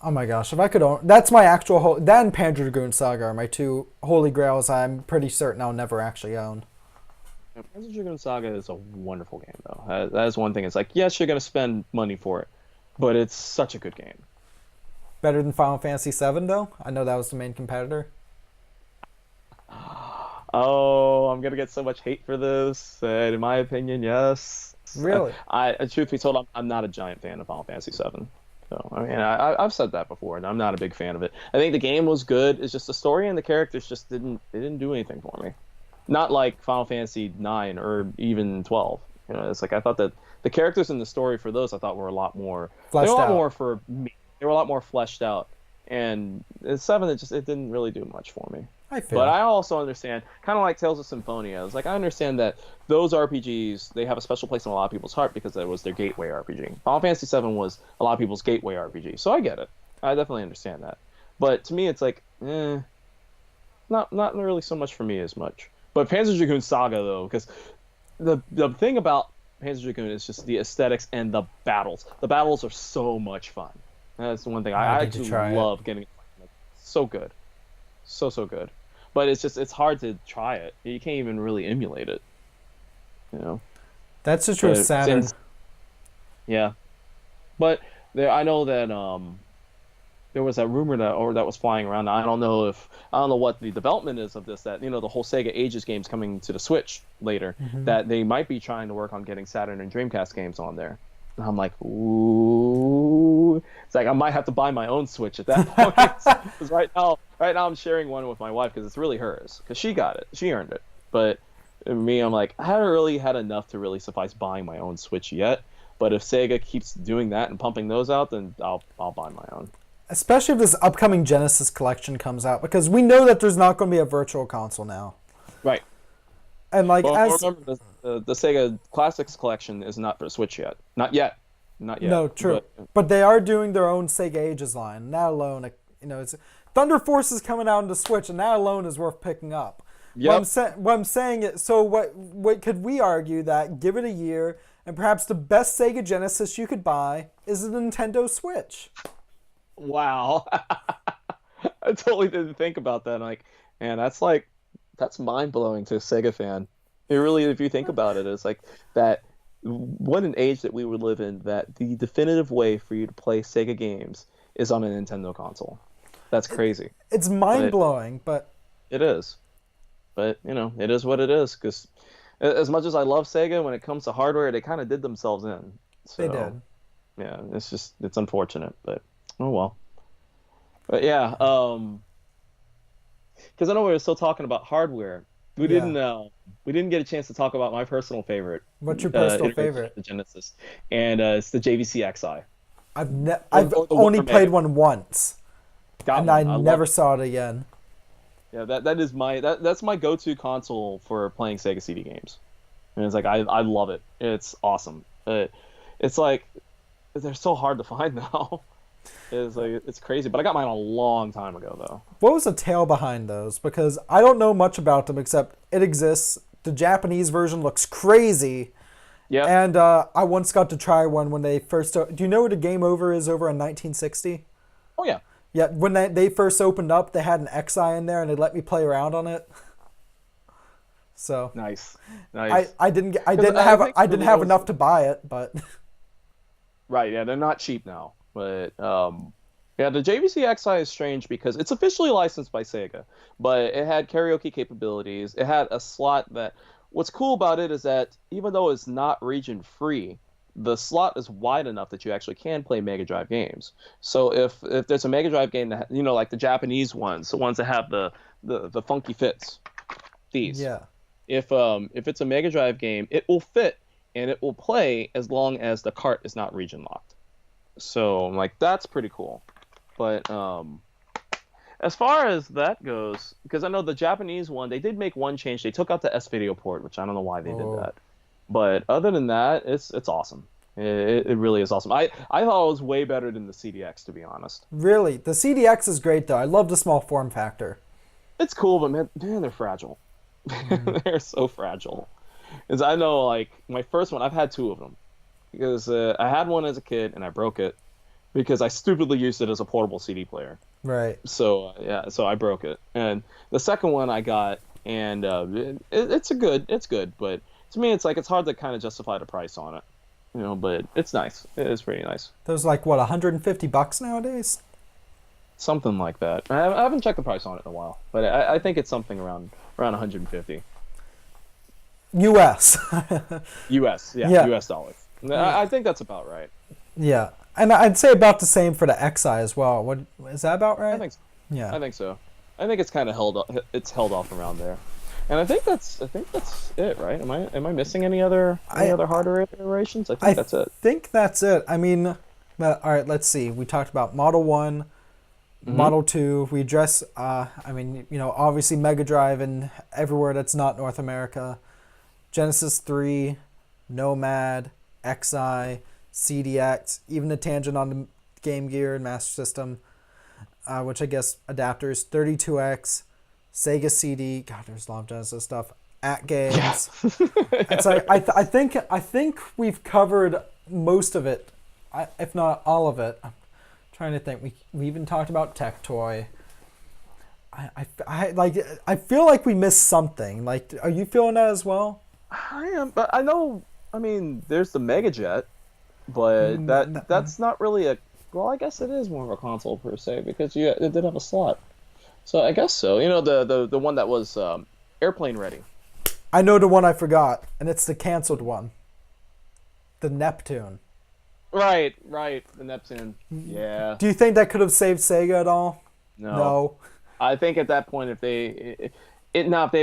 Oh my gosh, if I could own... That's my actual... That and Panzer Dragoon Saga are my two holy grails I'm pretty certain I'll never actually own. Yeah, Panzer Dragoon Saga is a wonderful game, though. That is one thing. It's like, yes, you're going to spend money for it, but it's such a good game. Better than Final Fantasy VII, though? I know that was the main competitor. Oh, I'm going to get so much hate for this. In my opinion, yes. Really? Truth be told, I'm not a giant fan of Final Fantasy VII. So, I mean, I've said that before, and I'm not a big fan of it. I think the game was good. It's just the story and the characters just didn't do anything for me. Not like Final Fantasy IX or even 12. It's like I thought that the characters in the story for those I thought were a lot more fleshed out. More for me. They were a lot more fleshed out. And in 7, it didn't really do much for me. But I also understand, kind of like Tales of Symphonia. It's like I understand that those RPGs, they have a special place in a lot of people's heart because that was their gateway RPG. Final Fantasy VII was a lot of people's gateway RPG, so I get it. I definitely understand that. But to me, it's like, not really so much for me as much. But Panzer Dragoon Saga, though, because the thing about Panzer Dragoon is just the aesthetics and the battles. The battles are so much fun. That's the one thing I actually love getting. So good, so good. But it's hard to try it. You can't even really emulate it. That's the truth. Saturn. Yeah, but I know that there was a rumor that was flying around. I don't know what the development is of this. That the whole Sega Ages games coming to the Switch later. Mm-hmm. That they might be trying to work on getting Saturn and Dreamcast games on there. And I'm like, ooh. It's like I might have to buy my own Switch at that point. Because right now I'm sharing one with my wife because it's really hers. Because she got it. She earned it. But me, I'm like, I haven't really had enough to really suffice buying my own Switch yet. But if Sega keeps doing that and pumping those out, then I'll buy my own. Especially if this upcoming Genesis collection comes out. Because we know that there's not going to be a virtual console now. Right. And like Well, as remember the Sega Classics collection is not for Switch yet. Not yet. Not yet. no, true, but they are doing their own Sega Ages line. And that alone, it's Thunder Force is coming out into Switch, and that alone is worth picking up. Yep. What I'm saying is, so what could we argue that give it a year, and perhaps the best Sega Genesis you could buy is a Nintendo Switch. Wow. I totally didn't think about that. Like, man, that's mind blowing to a Sega fan. It really, if you think about it, it's like that. What an age that we would live in. That the definitive way for you to play Sega games is on a Nintendo console. That's crazy. It's mind blowing, but it is. But it is what it is. Because as much as I love Sega, when it comes to hardware, they kind of did themselves in. So, they did. Yeah, it's unfortunate, but oh well. But yeah, because I know we were still talking about hardware. We didn't get a chance to talk about my personal favorite. What's your personal favorite? The Genesis, and it's the JVC XI. I've only played one once, and I never saw it again. Yeah, that's my go-to console for playing Sega CD games, and it's like I love it. It's awesome. It's like they're so hard to find now. It's crazy, but I got mine a long time ago though. What was the tale behind those? Because I don't know much about them except it exists. The Japanese version looks crazy. Yeah. And I once got to try one when they first. Do you know what a Game Over is over in 1960? Oh yeah. Yeah, when they first opened up, they had an XI in there, and they let me play around on it. So nice. I didn't have enough to buy it, but right. Yeah, they're not cheap now. But yeah, the JVC XI is strange because it's officially licensed by Sega, but it had karaoke capabilities. It had a slot that. What's cool about it is that even though it's not region free, the slot is wide enough that you actually can play Mega Drive games. So if there's a Mega Drive game that like the Japanese ones, the ones that have the funky fits, these. Yeah. If it's a Mega Drive game, it will fit and it will play as long as the cart is not region locked. So like that's pretty cool. But as far as that goes, because I know the Japanese one, they did make one change. They took out the S-Video port, which I don't know why they did that. But other than that, it's awesome. It really is awesome. I thought it was way better than the CDX, to be honest. Really? The CDX is great, though. I love the small form factor. It's cool, but man, they're fragile. They're so fragile. Because I know, like, my first one, I've had two of them. Because I had one as a kid, and I broke it. Because I stupidly used it as a portable CD player. Right. So so I broke it, and the second one I got, and it's good, but to me it's like it's hard to kind of justify the price on it, But it's nice. It is pretty nice. Those like what, $150 nowadays? Something like that. I haven't checked the price on it in a while, but I think it's something around 150. U.S. U.S. Yeah. U.S. dollars. I think that's about right. Yeah. And I'd say about the same for the XI as well. What is that about right? I think so. Yeah. I think so. I think it's kind of held off around there. And I think that's it, right? Am I missing any other hardware iterations? I think that's it. I think that's it. I mean, all right, let's see. We talked about Model 1, Model 2. We address obviously Mega Drive and everywhere that's not North America. Genesis 3, Nomad, XI, CDX, even the tangent on the Game Gear and Master System, which I guess adapters, 32X, Sega CD. God, there's a lot of Genesis stuff. AtGames. It's like I think we've covered most of it, if not all of it. I'm trying to think. We even talked about Tech Toy. I feel like we missed something. Like, are you feeling that as well? I am, but I know. I mean, there's the Mega Jet. But that's not really a... Well, I guess it is more of a console per se, because it did have a slot. So I guess so. The one that was airplane ready. I know the one I forgot, and it's the canceled one. The Neptune. Right. The Neptune. Yeah. Do you think that could have saved Sega at all? No. I think at that point, if they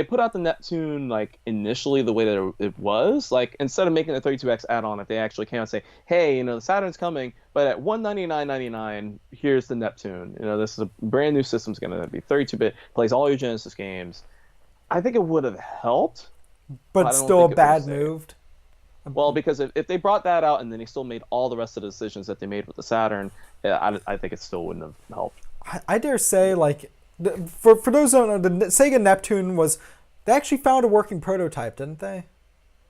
put out the Neptune like initially the way that it was, like instead of making the 32X add-on, if they actually came and say, hey, the Saturn's coming, but at $199.99, here's the Neptune. This is a brand new system's gonna be 32-bit, plays all your Genesis games. I think it would have helped, But I don't still a think it would have bad saved. move. Well, because if they brought that out and then they still made all the rest of the decisions that they made with the Saturn, yeah, I think it still wouldn't have helped. I dare say, like, for those who don't know, the Sega Neptune was, they actually found a working prototype, didn't they?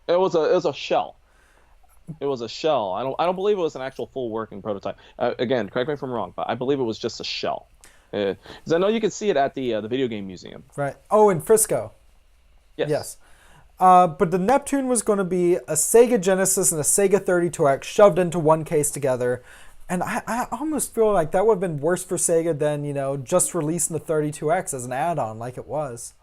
It was a shell. It was a shell. I don't believe it was an actual full working prototype. Again, correct me if I'm wrong, but I believe it was just a shell. Because I know you can see it at the video game museum. Right. Oh, in Frisco. Yes. Yes. But the Neptune was going to be a Sega Genesis and a Sega 32X shoved into one case together. And I almost feel like that would have been worse for Sega than, just releasing the 32X as an add-on like it was.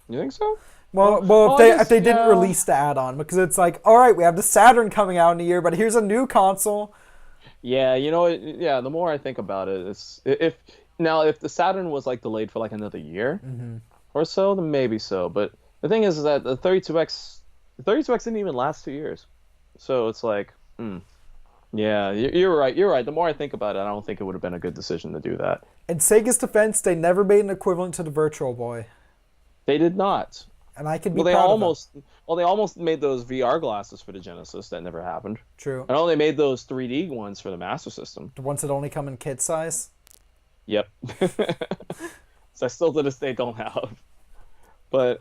You think so? Well, if they didn't release the add-on, because it's like, all right, we have the Saturn coming out in a year, but here's a new console. Yeah, yeah, the more I think about it, if the Saturn was like delayed for like another year or so, then maybe so. But the thing is that the 32X didn't even last 2 years. So it's like, yeah, you're right. You're right. The more I think about it, I don't think it would have been a good decision to do that. In Sega's defense, they never made an equivalent to the Virtual Boy. They did not. And I could be proud of them. Well, they almost made those VR glasses for the Genesis. That never happened. True. I know they made those 3D ones for the Master System. The ones that only come in kid size? Yep. So I still to this day don't have. But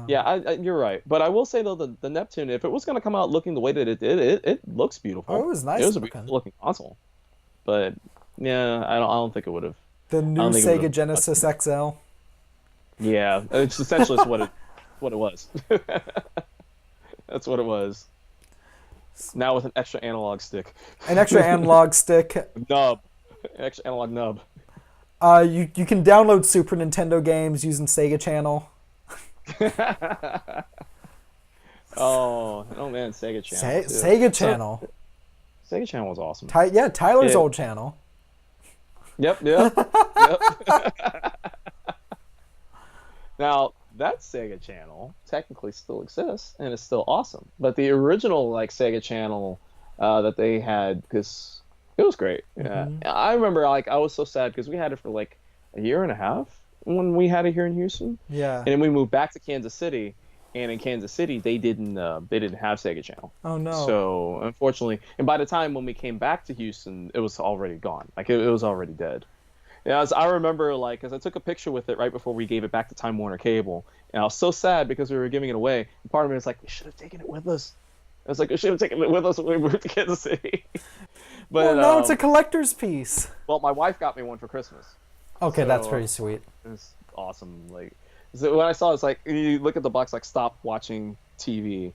yeah, you're right. But I will say though, the Neptune, if it was going to come out looking the way that it did, it looks beautiful. Oh, it was nice. It was a beautiful looking console. But yeah, I don't think it would have. The new Sega Genesis XL. Yeah, it's essentially what it was. That's what it was. Now with an extra analog stick. An extra analog stick. Nub. An extra analog nub. You can download Super Nintendo games using Sega Channel. Oh man, Sega Channel. Sega Channel. Sega Channel was awesome. Tyler's old channel. Yep. Now, that Sega Channel technically still exists and is still awesome. But the original Sega Channel that they had, because it was great. Yeah. I remember I was so sad because we had it for a year and a half when we had it here in Houston. Yeah. And then we moved back to Kansas City, and in Kansas City they didn't have Sega Channel. Oh no. So unfortunately, and by the time when we came back to Houston, it was already gone. It was already dead. Yeah, I remember, because I took a picture with it right before we gave it back to Time Warner Cable, and I was so sad because we were giving it away. And part of me was like, we should have taken it with us. I was like, we should have taken it with us when we moved to Kansas City. But well, no, it's a collector's piece. Well, my wife got me one for Christmas. Okay, so, that's pretty sweet. It's awesome. So when I saw it, it's like, you look at the box, stop watching TV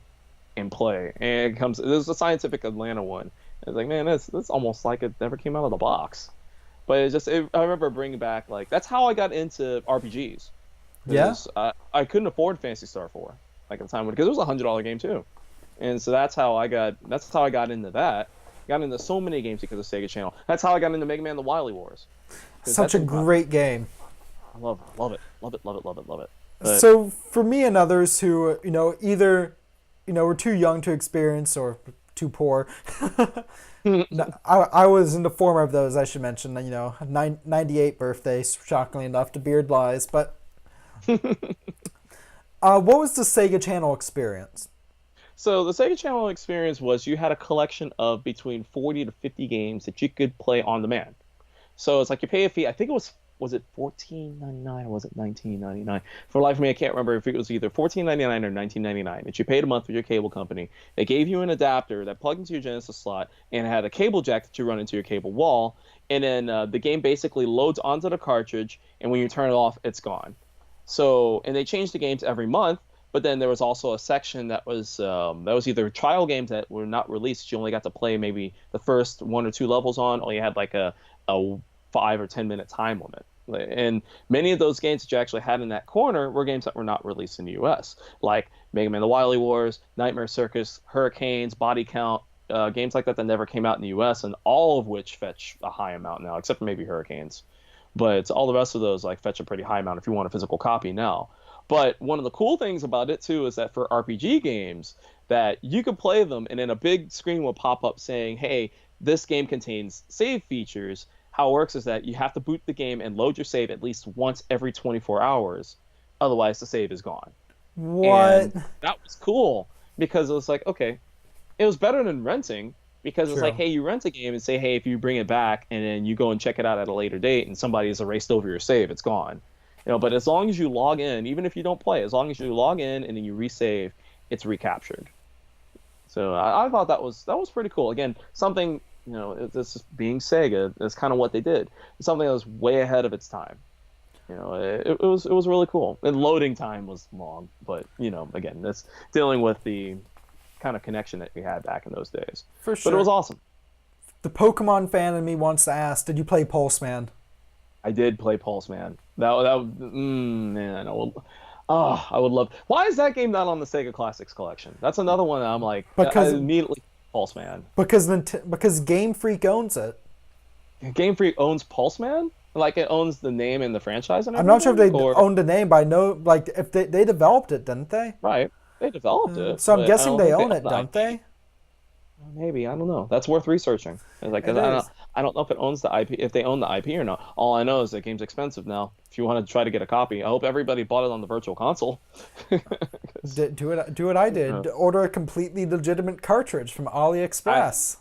and play. And there's a Scientific Atlanta one. And it's like, man, that's almost like it never came out of the box. But I remember bringing back, that's how I got into RPGs. Yeah? I couldn't afford Phantasy Star 4, at the time, because it was a $100 game, too. And so that's how I got into that. Got into so many games because of Sega Channel. That's how I got into Mega Man: The Wily Wars. Such a great game. I love it. But, so for me and others who, either, were too young to experience or too poor, I was in the former of those, I should mention. 98 birthday, shockingly enough, to Beard Lies. But what was the Sega Channel experience? So the Sega Channel experience was you had a collection of between 40 to 50 games that you could play on demand. So it's you pay a fee. I think it was it $14.99 or was it $19.99? For the life of me, I can't remember if it was either $14.99 or $19.99 that you paid a month with your cable company. They gave you an adapter that plugged into your Genesis slot and had a cable jack that you run into your cable wall. And then the game basically loads onto the cartridge, and when you turn it off, it's gone. So, and they changed the games every month. But then there was also a section that was either trial games that were not released. You only got to play maybe the first 1 or 2 levels on, or you had a 5 or 10 minute time limit. And many of those games that you actually had in that corner were games that were not released in the U.S., like Mega Man: The Wily Wars, Nightmare Circus, Hurricanes, Body Count, games like that never came out in the U.S., and all of which fetch a high amount now, except for maybe Hurricanes. But all the rest of those fetch a pretty high amount if you want a physical copy now. But one of the cool things about it, too, is that for RPG games, that you could play them, and then a big screen will pop up saying, hey, this game contains save features. How it works is that you have to boot the game and load your save at least once every 24 hours. Otherwise, the save is gone. What? And that was cool because it was like, okay, it was better than renting because it's like, True. hey, you rent a game and say, hey, if you bring it back and then you go and check it out at a later date and somebody has erased over your save, it's gone. But as long as you log in, even if you don't play, as long as you log in and then you resave, it's recaptured. So I thought that was pretty cool. Again, something, this being Sega, that's kind of what they did. It's something that was way ahead of its time. It was really cool. And loading time was long, but again, that's dealing with the kind of connection that we had back in those days. For sure. But it was awesome. The Pokemon fan in me wants to ask, did you play Pulse Man? I did play Pulse Man. Man, I would love. Why is that game not on the Sega Classics collection? That's another one that I'm like, I immediately Pulse Man. Because Game Freak owns it. Game Freak owns Pulse Man? Like it owns the name and the franchise and I'm not sure if they owned the name, but I know, like, if they developed it, didn't they? Right. They developed it. So I'm guessing they own it, don't they? Maybe, I don't know. That's worth researching. It's like, I don't know if it owns the IP, if they own the IP or not. All I know is that game's expensive now. If you want to try to get a copy, I hope everybody bought it on the Virtual Console. Do what I did. Order a completely legitimate cartridge from AliExpress.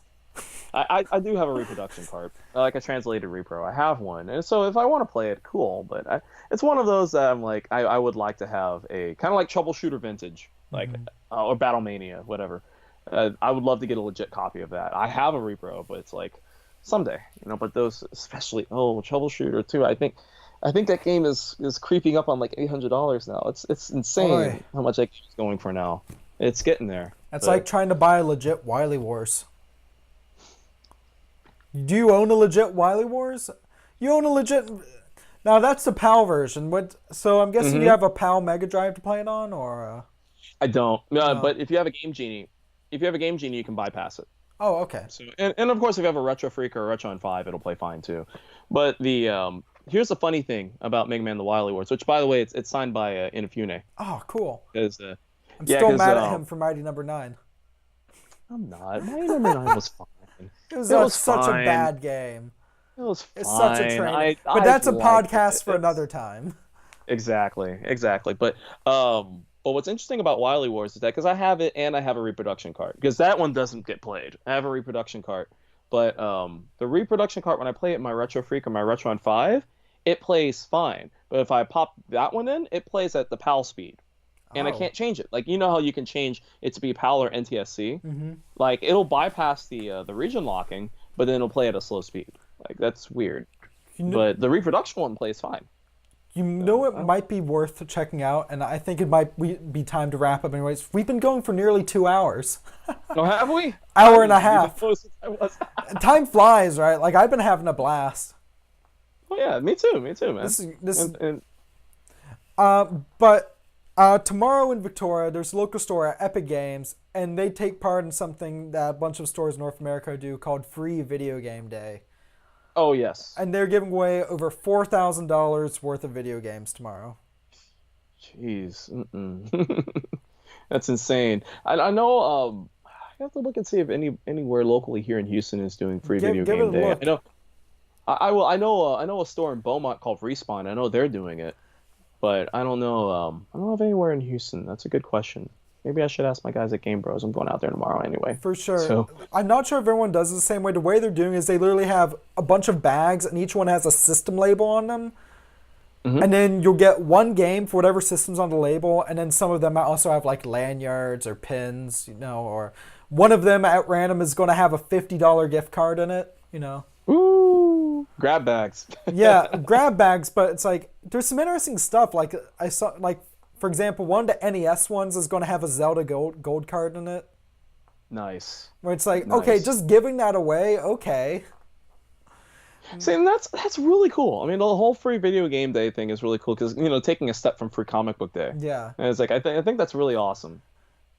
I do have a reproduction card, like a translated repro. I have one, and so if I want to play it, cool. But it's one of those that I'm like, I would like to have a kind of like Troubleshooter Vintage, like or Battlemania, whatever. I would love to get a legit copy of that. I have a repro, but it's like someday, But those, especially Troubleshooter too. I think that game is creeping up on like $800 now. It's insane how much that game's going for now. It's getting there. It's like trying to buy a legit Wily Wars. Do you own a legit Wily Wars? You own a legit. Now that's the PAL version. So I'm guessing you have a PAL Mega Drive to play it on, or? I don't. No, but if you have a Game Genie, you can bypass it. Oh, okay. So, and of course, if you have a Retro Freak or a Retron 5, it'll play fine too. But here's the funny thing about Mega Man: The Wily Wars, which by the way, it's signed by Inafune. Oh, cool. I'm still mad at him for Mighty Number 9. I'm not. Mighty Number 9 was fine. It was such a bad game. It was fine. It's such a train. But that's a podcast for another time. Exactly. But what's interesting about Wily Wars is that because I have it and I have a reproduction card, because that one doesn't get played. I have a reproduction card, but the reproduction card, when I play it in my Retro Freak or my Retron 5, it plays fine. But if I pop that one in, it plays at the PAL speed. And I can't change it. Like, how you can change it to be PAL or NTSC? Mm-hmm. Like, it'll bypass the region locking, but then it'll play at a slow speed. Like, that's weird. But the reproduction one plays fine. It might be worth checking out, and I think it might be time to wrap up anyways. We've been going for nearly 2 hours. Oh, have we? Hour and a half. Time flies, right? Like, I've been having a blast. Oh, yeah, me too, man. But tomorrow in Victoria, there's a local store at Epic Games, and they take part in something that a bunch of stores in North America do called Free Video Game Day. Oh, yes. And they're giving away over $4,000 worth of video games tomorrow. Jeez. That's insane. I know, I have to look and see if anywhere locally here in Houston is doing Free Video Game Day. I know a store in Beaumont called Respawn. I know they're doing it. But I don't know of anywhere in Houston. That's a good question. Maybe I should ask my guys at Game Bros. I'm going out there tomorrow anyway. For sure. So, I'm not sure if everyone does it the same way. The way they're doing is they literally have a bunch of bags, and each one has a system label on them. Mm-hmm. And then you'll get one game for whatever system's on the label, and then some of them also have like lanyards or pins, or one of them at random is going to have a $50 gift card in it, Ooh, grab bags. Yeah, grab bags, but it's like there's some interesting stuff. Like I saw, for example, one of the NES ones is going to have a Zelda gold card in it. Nice. Where it's like, okay, just giving that away, okay. See, and that's really cool. I mean, the whole Free Video Game Day thing is really cool because taking a step from Free Comic Book Day. Yeah. And it's like I think that's really awesome.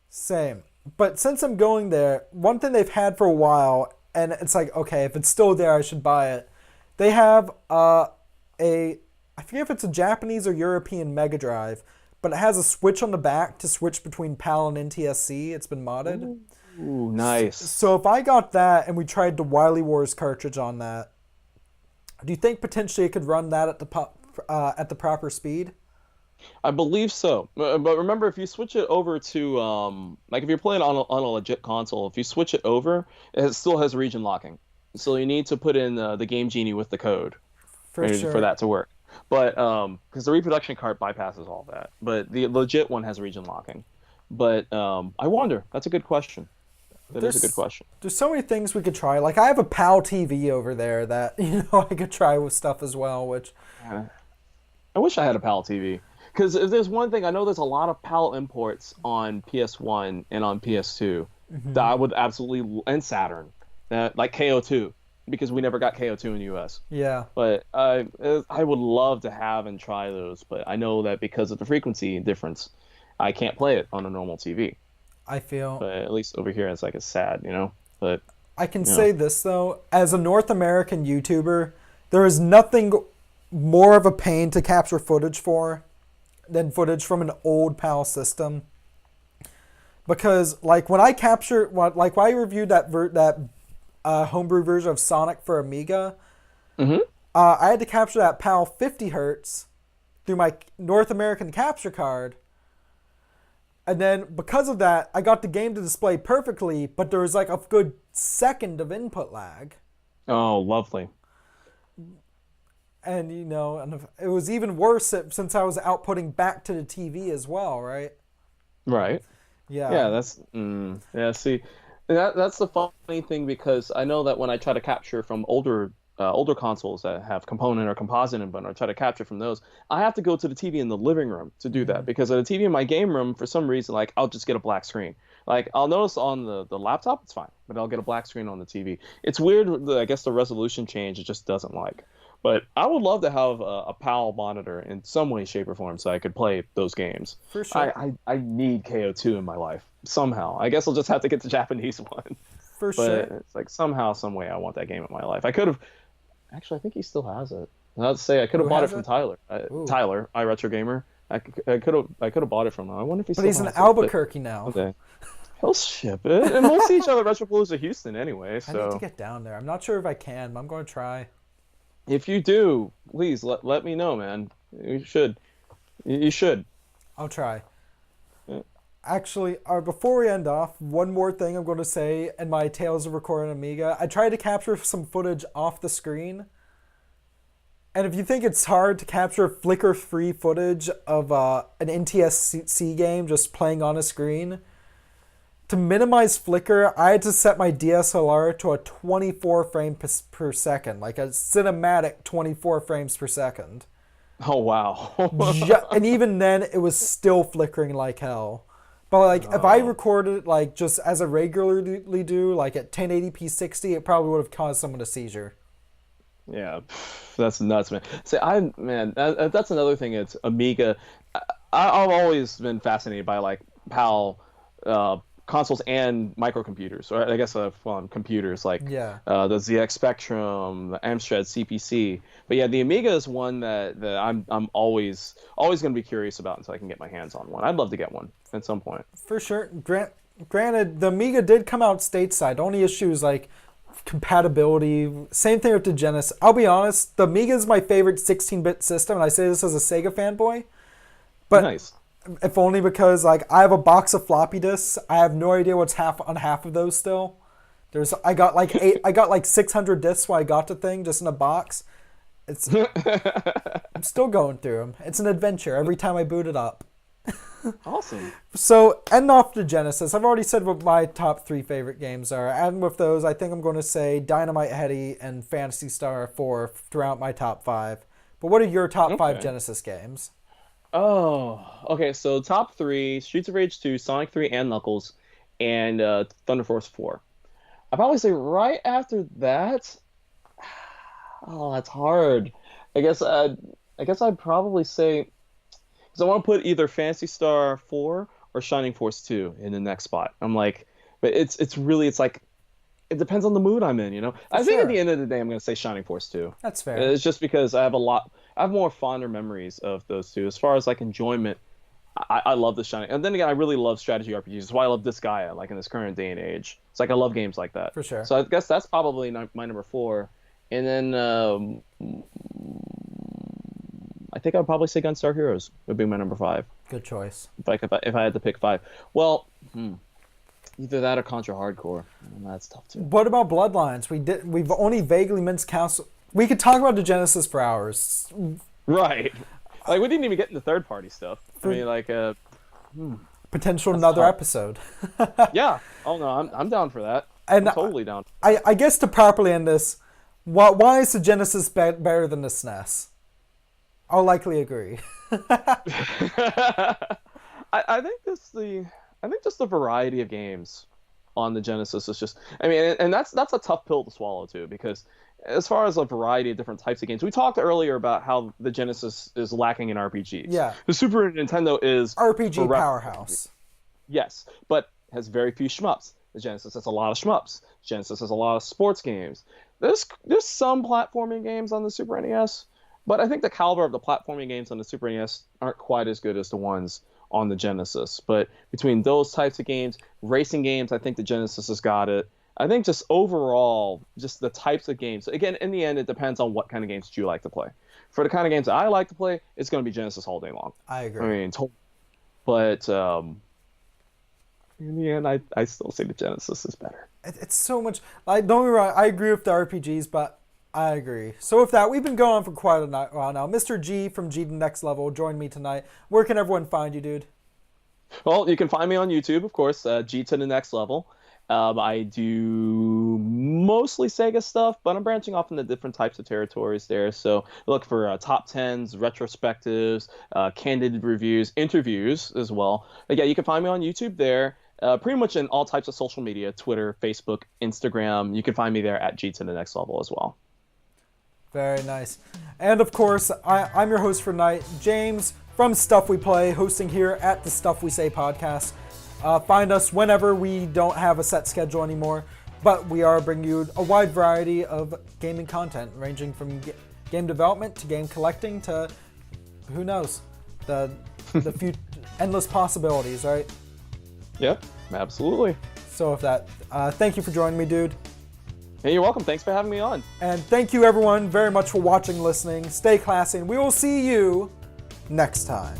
Same, but since I'm going there, one thing they've had for a while, and it's like, okay, if it's still there, I should buy it. They have I forget if it's a Japanese or European Mega Drive, but it has a switch on the back to switch between PAL and NTSC. It's been modded. Ooh, nice. So if I got that and we tried the Wily Wars cartridge on that, do you think potentially it could run that at the proper speed? I believe so. But remember, if you switch it over to like if you're playing on a legit console, if you switch it over, it still has region locking. So you need to put in the Game Genie with the code For for sure. that to work. But because the reproduction cart bypasses all that, but the legit one has region locking. But I wonder. That's a good question. That is a good There's question. there's so many things we could try. Like I have a PAL TV over there that I could try with stuff as well. Which Yeah. I wish I had a PAL TV. Because if there's one thing, I know there's a lot of PAL imports on PS1 and on PS2 that I would absolutely, and Saturn, like KO2, because we never got KO2 in the US. yeah, But I would love to have and try those, but I know that because of the frequency difference, I can't play it on a normal TV. I feel But at least over here, it's sad, But I can you know, say this though, as a North American YouTuber, there is nothing more of a pain to capture footage for than footage from an old PAL system. Because like when I capture, like when I reviewed that homebrew version of Sonic for Amiga, hmm I had to capture that PAL 50 hertz through my North American capture card. And then because of that, I got the game to display perfectly, but there was like a good second of input lag. Oh, lovely. And and it was even worse since I was outputting back to the TV as well, right? Right. Yeah. Yeah, yeah. See, that's the funny thing because I know that when I try to capture from older consoles that have component or composite input, or try to capture from those, I have to go to the TV in the living room to do that because at the TV in my game room, for some reason, like I'll just get a black screen. Like I'll notice on the laptop, it's fine, but I'll get a black screen on the TV. It's weird. I guess the resolution change it just doesn't like. But I would love to have a PAL monitor in some way, shape, or form so I could play those games. For sure. I need KO2 in my life somehow. I guess I'll just have to get the Japanese one. For But sure. it's like somehow, some way, I want that game in my life. I could have actually. I think he still has it. I'd say I could Who have bought it has from it? Tyler. Ooh. Tyler, iRetro Gamer. I could have bought it from him. I wonder if he But still he's in has it. Albuquerque now. Okay. He'll ship it, and we'll see each other at Retropalooza Houston anyway. I need to So get down there. I'm not sure if I can, but I'm going to try. if you do, please let me know, man. You should. You should. I'll try. Yeah. Actually, before we end off, one more thing I'm going to say in my Tales of Recording Amiga. I tried to capture some footage off the screen. And if you think it's hard to capture flicker-free footage of an NTSC game just playing on a screen, to minimize flicker, I had to set my DSLR to a 24 frame per second, like a cinematic 24 frames per second. Oh wow. And even then, it was still flickering like hell. But like, if I recorded it like just as I regularly do, like at 1080p 60, it probably would have caused someone a seizure. Yeah, that's nuts, man. See, that's another thing. It's Amiga. I've always been fascinated by like PAL consoles and microcomputers, or I guess computers like Yeah. the ZX Spectrum, the Amstrad CPC. But yeah, the Amiga is one that I'm always going to be curious about until I can get my hands on one. I'd love to get one at some point. For sure. Granted, the Amiga did come out stateside. Only issues like compatibility. Same thing with the Genesis. I'll be honest, the Amiga is my favorite 16-bit system, and I say this as a Sega fanboy. But Nice. if only because like I have a box of floppy disks. I have no idea what's on half of those still. I got like 600 disks when I got the thing just in a box. I'm still going through them. It's an adventure every time I boot it up. Awesome. So, ending off the Genesis, I've already said what my top 3 favorite games are. And with those, I think I'm going to say Dynamite Headdy and Phantasy Star 4 throughout my top 5. But what are your top 5 Okay. Genesis games? Oh, okay. So top 3: Streets of Rage 2, Sonic 3, and Knuckles, and Thunder Force 4. I'd probably say right after that. Oh, that's hard. I guess I'd probably say because I want to put either Phantasy Star 4 or Shining Force 2 in the next spot. I'm like, but it's like it depends on the mood I'm in. I think sure. at the end of the day, I'm gonna say Shining Force 2. That's fair. It's just because I have more fonder memories of those two. As far as like enjoyment, I love the Shining. And then again, I really love strategy RPGs. That's why I love Disgaea, like in this current day and age. It's like I love games like that. For sure. So I guess that's probably my number 4. And then I think I'd probably say Gunstar Heroes would be my number 5. Good choice. If I had to pick 5. Well, either that or Contra Hardcore. That's tough too. What about Bloodlines? We've only vaguely mentioned Castle. We could talk about the Genesis for hours. Right. Like, we didn't even get into third-party stuff. I mean, like, potential another tough. episode. Yeah. Oh no, I'm down for that. And I'm totally down. I guess to properly end this, why is the Genesis better than the SNES? I'll likely agree. I think just the variety of games on the Genesis is just, I mean, and that's a tough pill to swallow too, because as far as a variety of different types of games, we talked earlier about how the Genesis is lacking in RPGs. Yeah. The Super Nintendo is RPG powerhouse. Yes, but has very few shmups. The Genesis has a lot of shmups. Genesis has a lot of sports games. There's some platforming games on the Super NES, but I think the caliber of the platforming games on the Super NES aren't quite as good as the ones on the Genesis. But between those types of games, racing games, I think the Genesis has got it. I think just overall, just the types of games. Again, in the end, it depends on what kind of games you like to play. For the kind of games that I like to play, it's going to be Genesis all day long. I agree. I mean, but in the end, I still say the Genesis is better. It's so much. Don't get me wrong, I agree with the RPGs, but I agree. So with that, we've been going on for quite a while now. Mr. G from G to Next Level joined me tonight. Where can everyone find you, dude? Well, you can find me on YouTube, of course, G to the Next Level. I do mostly Sega stuff, but I'm branching off into different types of territories there. So look for top 10s, retrospectives, candid reviews, interviews as well. But yeah, you can find me on YouTube there. Pretty much in all types of social media, Twitter, Facebook, Instagram. You can find me there at G to the Next Level as well. Very nice. And of course, I'm your host for tonight, James from Stuff We Play, hosting here at the Stuff We Say podcast. Find us whenever we don't have a set schedule anymore, but we are bringing you a wide variety of gaming content, ranging from game development to game collecting to, who knows, the few endless possibilities, right? Yep, absolutely. So with that, thank you for joining me, dude. Hey, you're welcome. Thanks for having me on. And thank you everyone very much for watching, listening. Stay classy, and we will see you next time.